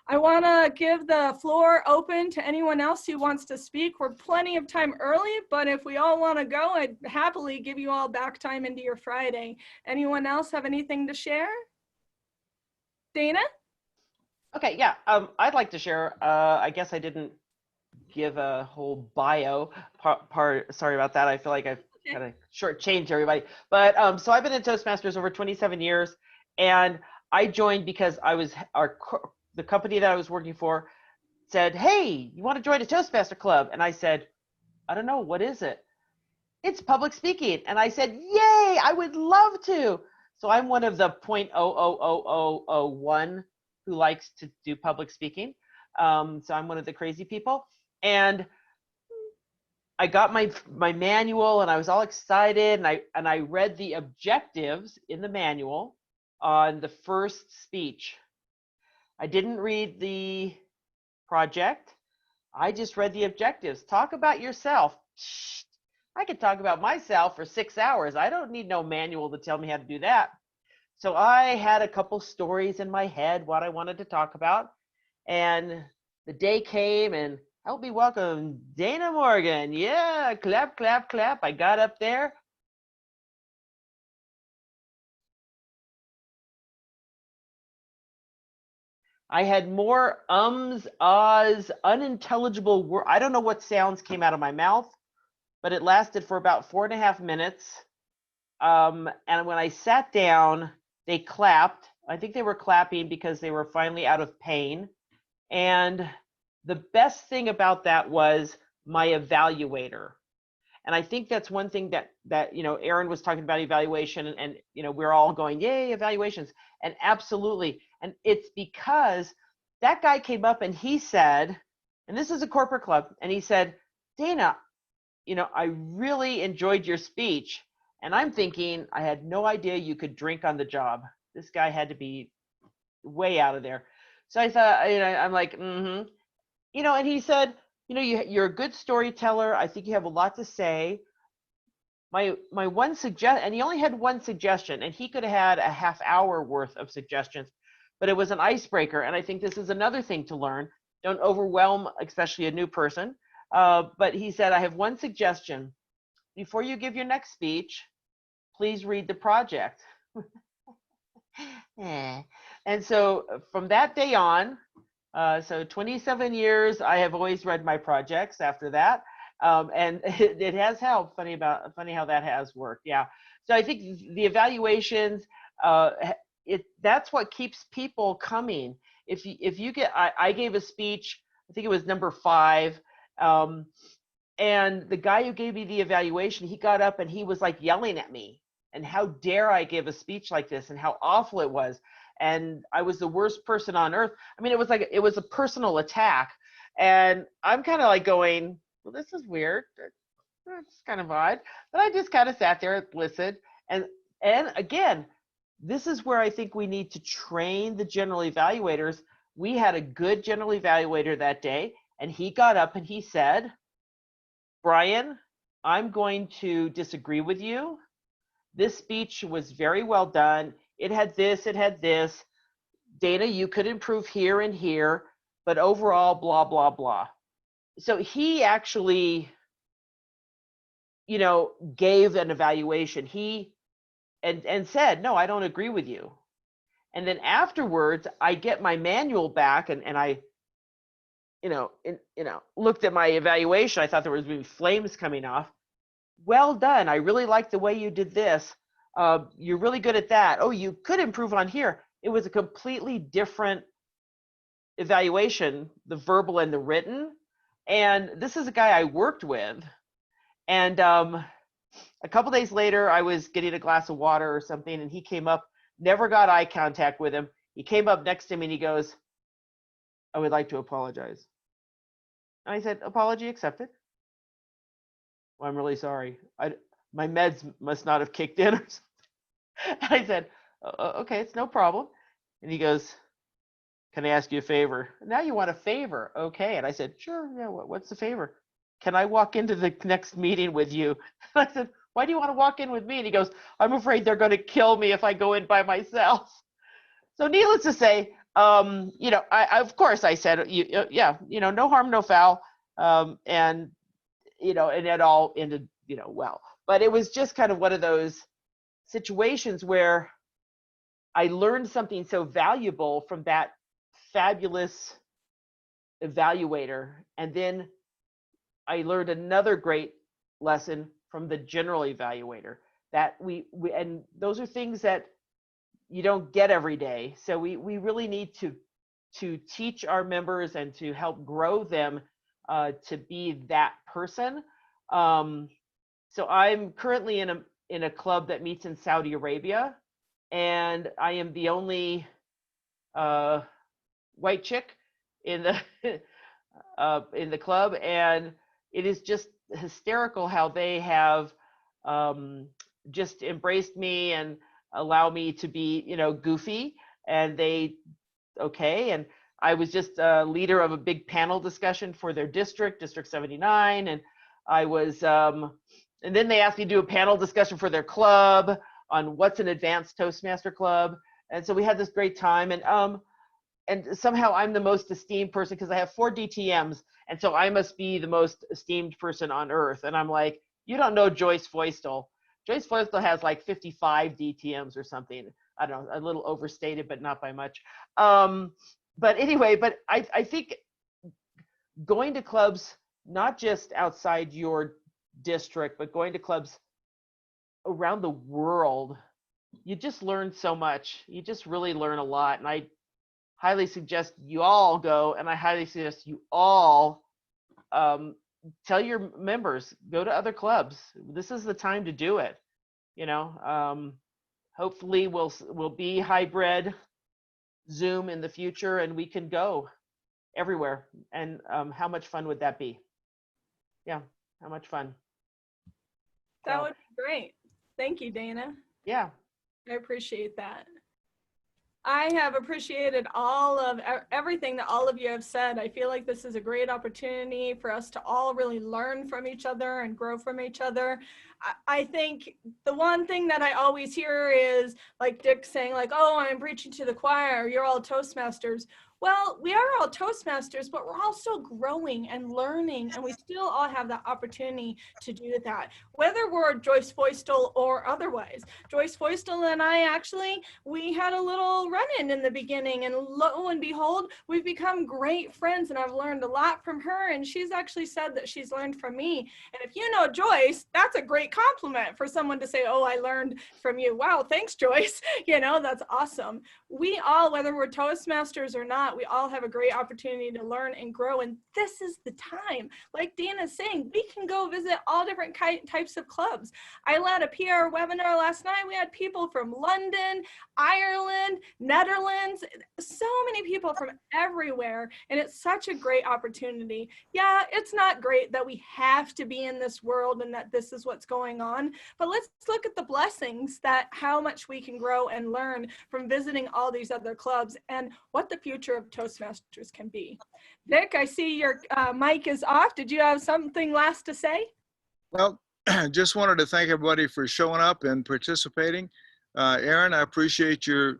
I want to give the floor open to anyone else who wants to speak. We're plenty of time early, but if we all want to go, I'd happily give you all back time into your Friday. Anyone else have anything to share? Dana? Okay, yeah, I'd like to share. I guess I didn't give a whole bio part. Sorry about that. I feel like I've kind of shortchanged everybody. But so I've been in Toastmasters over 27 years, and I joined because the company that I was working for said, "Hey, you want to join a Toastmaster club?" And I said, "I don't know, what is it?" "It's public speaking." And I said, "Yay, I would love to." So I'm one of the 0.00001 who likes to do public speaking. So I'm one of the crazy people. And I got my manual and I was all excited, and I read the objectives in the manual on the first speech. I didn't read the project. I just read the objectives. Talk about yourself. I could talk about myself for 6 hours. I don't need no manual to tell me how to do that. So I had a couple stories in my head what I wanted to talk about, and the day came, and help me welcome Dana Morgan. Yeah, clap, clap, clap. I got up there. I had more ums, ahs, unintelligible words. I don't know what sounds came out of my mouth, but it lasted for about 4.5 minutes. And when I sat down, they clapped. I think they were clapping because they were finally out of pain. And the best thing about that was my evaluator. And I think that's one thing that you know, Aaron was talking about evaluation, and you know, we're all going, yay, evaluations. And absolutely. And it's because that guy came up and he said, and this is a corporate club, and he said, "Dana, you know, I really enjoyed your speech." And I'm thinking, I had no idea you could drink on the job. This guy had to be way out of there. So I thought, you know, I'm like, you know, and he said, you know, you're a good storyteller. I think you have a lot to say. My one suggestion, and he only had one suggestion, and he could have had a half hour worth of suggestions, but it was an icebreaker. And I think this is another thing to learn. Don't overwhelm, especially a new person. But he said, I have one suggestion. Before you give your next speech, please read the project. And so from that day on, so 27 years, I have always read my projects after that. And it has helped. Funny how that has worked. Yeah. So I think the evaluations, that's what keeps people coming. If you get, I gave a speech, I think it was number 5. And the guy who gave me the evaluation, he got up and he was like yelling at me, and how dare I give a speech like this, and how awful it was. And I was the worst person on earth. I mean, it was a personal attack. And I'm kind of like going, well, this is weird. It's kind of odd. But I just kind of sat there and listened. And again, this is where I think we need to train the general evaluators. We had a good general evaluator that day, and he got up and he said, Brian, I'm going to disagree with you. This speech was very well done. It had this, it had this. Dana, you could improve here and here, but overall, blah, blah, blah. So he actually, you know, gave an evaluation. He and said, no, I don't agree with you. And then afterwards, I get my manual back and I, looked at my evaluation. I thought there was maybe flames coming off. Well done. I really like the way you did this. You're really good at that. Oh, you could improve on here. It was a completely different evaluation, the verbal and the written. And this is a guy I worked with. And a couple days later, I was getting a glass of water or something, and he came up, never got eye contact with him. He came up next to me and he goes, I would like to apologize. And I said, apology accepted. Well, I'm really sorry. My meds must not have kicked in or something. And I said, okay, it's no problem. And he goes, can I ask you a favor? Now you want a favor. Okay. And I said, sure. Yeah. What's the favor? Can I walk into the next meeting with you? And I said, why do you want to walk in with me? And he goes, I'm afraid they're going to kill me if I go in by myself. So needless to say, of course I said, yeah, no harm, no foul. And it all ended, well, but it was just kind of one of those situations where I learned something so valuable from that fabulous evaluator. And then I learned another great lesson from the general evaluator that we and those are things that you don't get every day. So we really need to teach our members and to help grow them to be that person. So I'm currently in a club that meets in Saudi Arabia, and I am the only white chick in the club, and it is just hysterical how they have just embraced me and allow me to be, goofy, and and I was just a leader of a big panel discussion for their District 79, and I was, and then they asked me to do a panel discussion for their club on what's an advanced Toastmaster club, and so we had this great time, and somehow I'm the most esteemed person because I have 4 DTMs, and so I must be the most esteemed person on earth. And I'm like, you don't know Joyce Foistel. Joyce Foistel has like 55 DTMs or something. I don't know, a little overstated, but not by much. But anyway, but I think going to clubs, not just outside your district, but going to clubs around the world, you just learn so much. You just really learn a lot. And I highly suggest you all go, and I highly suggest you all tell your members, go to other clubs. This is the time to do it. Hopefully we'll be hybrid Zoom in the future, and we can go everywhere. And how much fun would that be? Yeah, how much fun. That would be great. Thank you, Dana. Yeah. I appreciate that. I have appreciated all of everything that all of you have said. I feel like this is a great opportunity for us to all really learn from each other and grow from each other. I think the one thing that I always hear is like Dick saying like, oh, I'm preaching to the choir, you're all Toastmasters. Well, we are all Toastmasters, but we're all still growing and learning, and we still all have that opportunity to do that, whether we're Joyce Foistel or otherwise. Joyce Foistel and I we had a little run-in in the beginning, and lo and behold, we've become great friends, and I've learned a lot from her, and she's actually said that she's learned from me. And if you know Joyce, that's a great compliment for someone to say, oh, I learned from you. Wow, thanks, Joyce. That's awesome. We all, whether we're Toastmasters or not, not, we all have a great opportunity to learn and grow. And this is the time. Like Dana's saying, we can go visit all different types of clubs. I led a PR webinar last night. We had people from London, Ireland, Netherlands, so many people from everywhere. And it's such a great opportunity. Yeah, it's not great that we have to be in this world and that this is what's going on, but let's look at the blessings that how much we can grow and learn from visiting all these other clubs and what the future of Toastmasters can be. Vic, I see your mic is off. Did you have something last to say? Well, just wanted to thank everybody for showing up and participating. Aaron, I appreciate your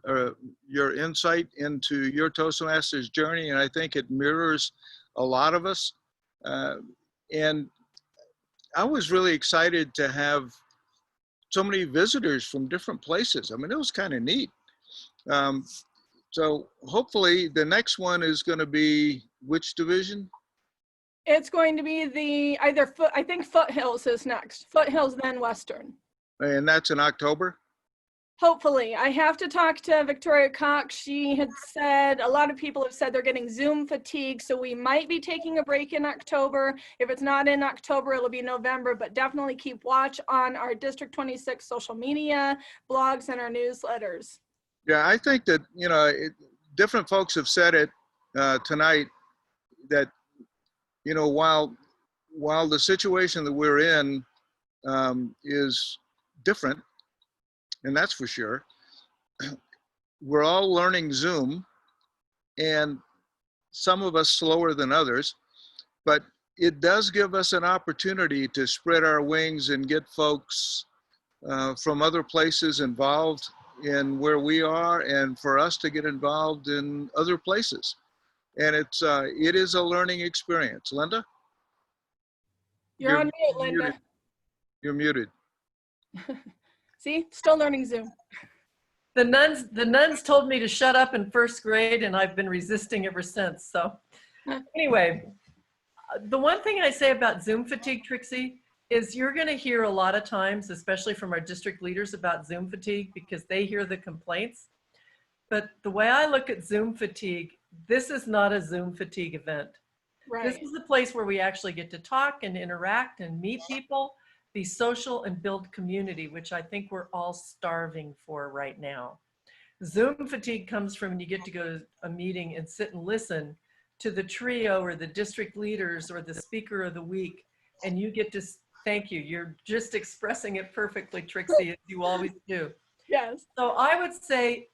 insight into your Toastmasters journey, and I think it mirrors a lot of us. And I was really excited to have so many visitors from different places. I mean, it was kind of neat. So hopefully the next one is going to be which division? It's going to be I think Foothills is next. Foothills, then Western. And that's in October? Hopefully. I have to talk to Victoria Cox. She had said, a lot of people have said they're getting Zoom fatigue, so we might be taking a break in October. If it's not in October, it'll be November, but definitely keep watch on our District 26 social media, blogs, and our newsletters. Yeah, I think that, you know, different folks have said it tonight that, you know, while the situation that we're in is different, and that's for sure, we're all learning Zoom, and some of us slower than others, but it does give us an opportunity to spread our wings and get folks from other places involved in where we are, and for us to get involved in other places. And it is a learning experience. Linda? You're on mute, Linda. Muted. You're muted. See, still learning Zoom. The nuns told me to shut up in first grade, and I've been resisting ever since. So anyway, the one thing I say about Zoom fatigue, Trixie, is you're going to hear a lot of times, especially from our district leaders, about Zoom fatigue because they hear the complaints. But the way I look at Zoom fatigue, this is not a Zoom fatigue event. Right. This is the place where we actually get to talk and interact and meet people, be social, and build community, which I think we're all starving for right now. Zoom fatigue comes from when you get to go to a meeting and sit and listen to the trio or the district leaders or the speaker of the week, and you get to thank you. You're just expressing it perfectly, Trixie, as you always do. Yes. So I would say,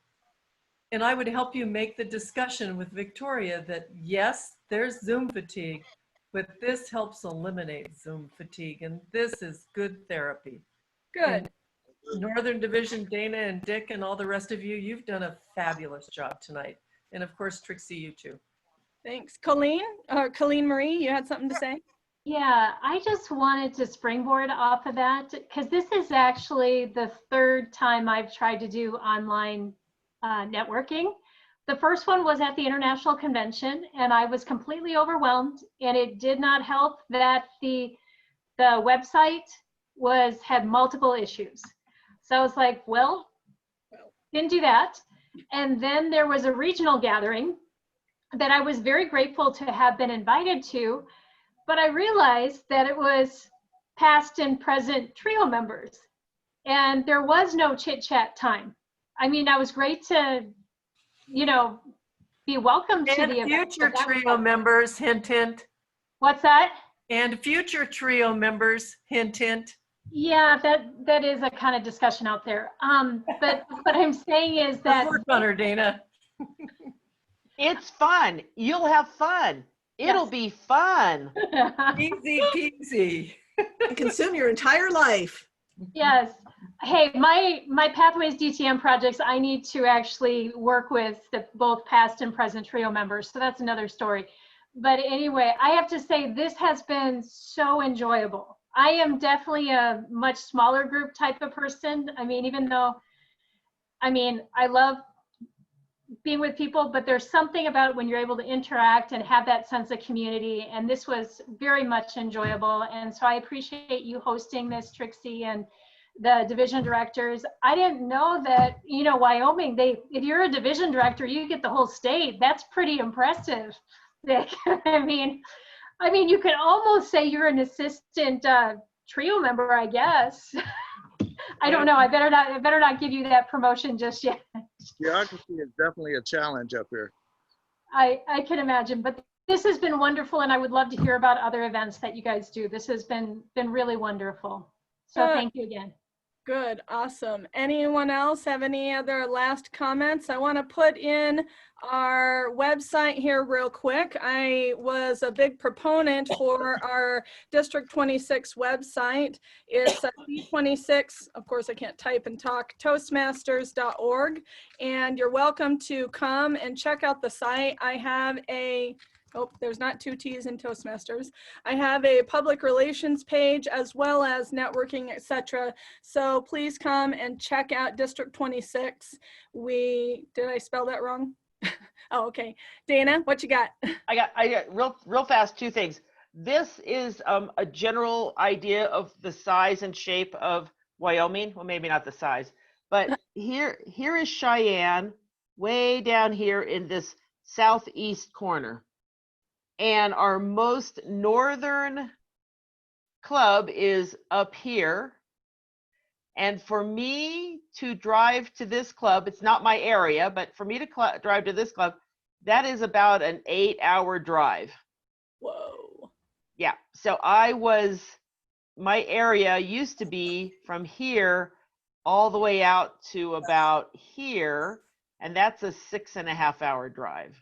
and I would help you make the discussion with Victoria that yes, there's Zoom fatigue, but this helps eliminate Zoom fatigue, and this is good therapy. Good. And Northern Division, Dana and Dick and all the rest of you, you've done a fabulous job tonight. And of course, Trixie, you too. Thanks. Colleen Marie, you had something to say? Yeah, I just wanted to springboard off of that because this is actually the third time I've tried to do online networking. The first one was at the International Convention, and I was completely overwhelmed, and it did not help that the website had multiple issues. So I was like, well, didn't do that. And then there was a regional gathering that I was very grateful to have been invited to, but I realized that it was past and present trio members, and there was no chit chat time. I mean, I was great to, you know, be welcome to and the event. Future trio members, hint, hint. What's that? And future trio members, hint, hint. Yeah, that is a kind of discussion out there. But what I'm saying is that work on her, Dana. It's fun. You'll have fun. It'll be fun. Easy peasy. Consume your entire life. Yes. Hey, my Pathways DTM projects, I need to actually work with both past and present trio members. So that's another story. But anyway, I have to say this has been so enjoyable. I am definitely a much smaller group type of person. I mean, even though, I mean, I love being with people, but there's something about when you're able to interact and have that sense of community. And this was very much enjoyable. And so I appreciate you hosting this, Trixie, and the division directors. I didn't know that, you know, Wyoming, if you're a division director, you get the whole state. That's pretty impressive. I mean, you could almost say you're an assistant trio member, I guess. I don't know. I better not give you that promotion just yet. Geography is definitely a challenge up here. I can imagine, but this has been wonderful, and I would love to hear about other events that you guys do. This has been really wonderful. So thank you again. Good, awesome. Anyone else have any other last comments? I want to put in our website here real quick. I was a big proponent for our District 26 website. It's D26, of course I can't type and talk, toastmasters.org. And you're welcome to come and check out the site. I have oh, there's not two T's in Toastmasters. I have a public relations page as well as networking, etc. So please come and check out District 26. Did I spell that wrong? Oh, okay. Dana, what you got? I got real fast, two things. This is a general idea of the size and shape of Wyoming. Well, maybe not the size, but here is Cheyenne way down here in this southeast corner. And our most northern club is up here. And for me to drive to this club, it's not my area, but for me to drive to this club, that is about an 8-hour drive. Whoa. Yeah, so my area used to be from here all the way out to about here, and that's a 6.5-hour drive.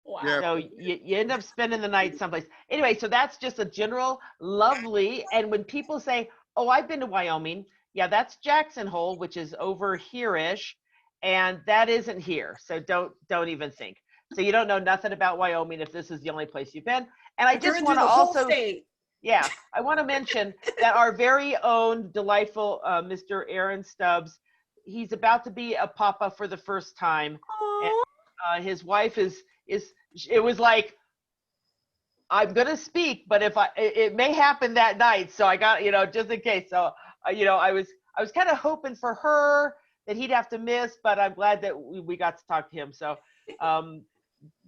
Wow. Yeah. So you end up spending the night someplace. Anyway, so that's just a general lovely. And when people say, oh, I've been to Wyoming, yeah, that's Jackson Hole, which is over here-ish, and that isn't here. So don't even think. So you don't know nothing about Wyoming if this is the only place you've been. And I just want to also, yeah, I want to mention that our very own delightful Mr. Aaron Stubbs, he's about to be a papa for the first time. And, his wife it was like, I'm going to speak, but it may happen that night. So I got, just in case. So, I was kind of hoping for her that he'd have to miss, but I'm glad that we got to talk to him. So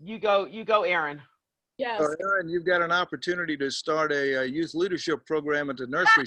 you go, Aaron. Yes. So Aaron, you've got an opportunity to start a youth leadership program at the nursery.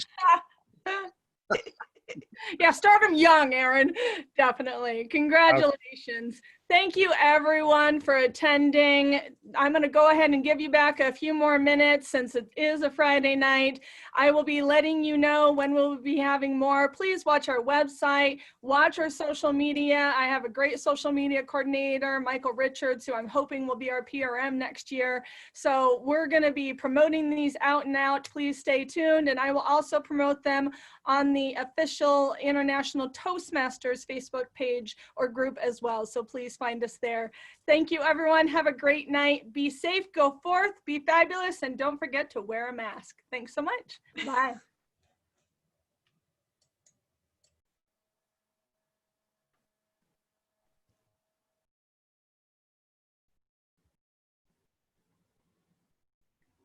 Yeah, start them young, Aaron. Definitely. Congratulations. Thank you, everyone, for attending. I'm going to go ahead and give you back a few more minutes since it is a Friday night. I will be letting you know when we'll be having more. Please watch our website, watch our social media. I have a great social media coordinator, Michael Richards, who I'm hoping will be our PRM next year. So we're going to be promoting these out and out. Please stay tuned. And I will also promote them on the official International Toastmasters Facebook page or group as well. So please find us there. Thank you, everyone. Have a great night. Be safe, go forth, be fabulous, and don't forget to wear a mask. Thanks so much. Bye.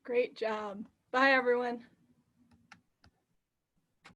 Great job. Bye, everyone.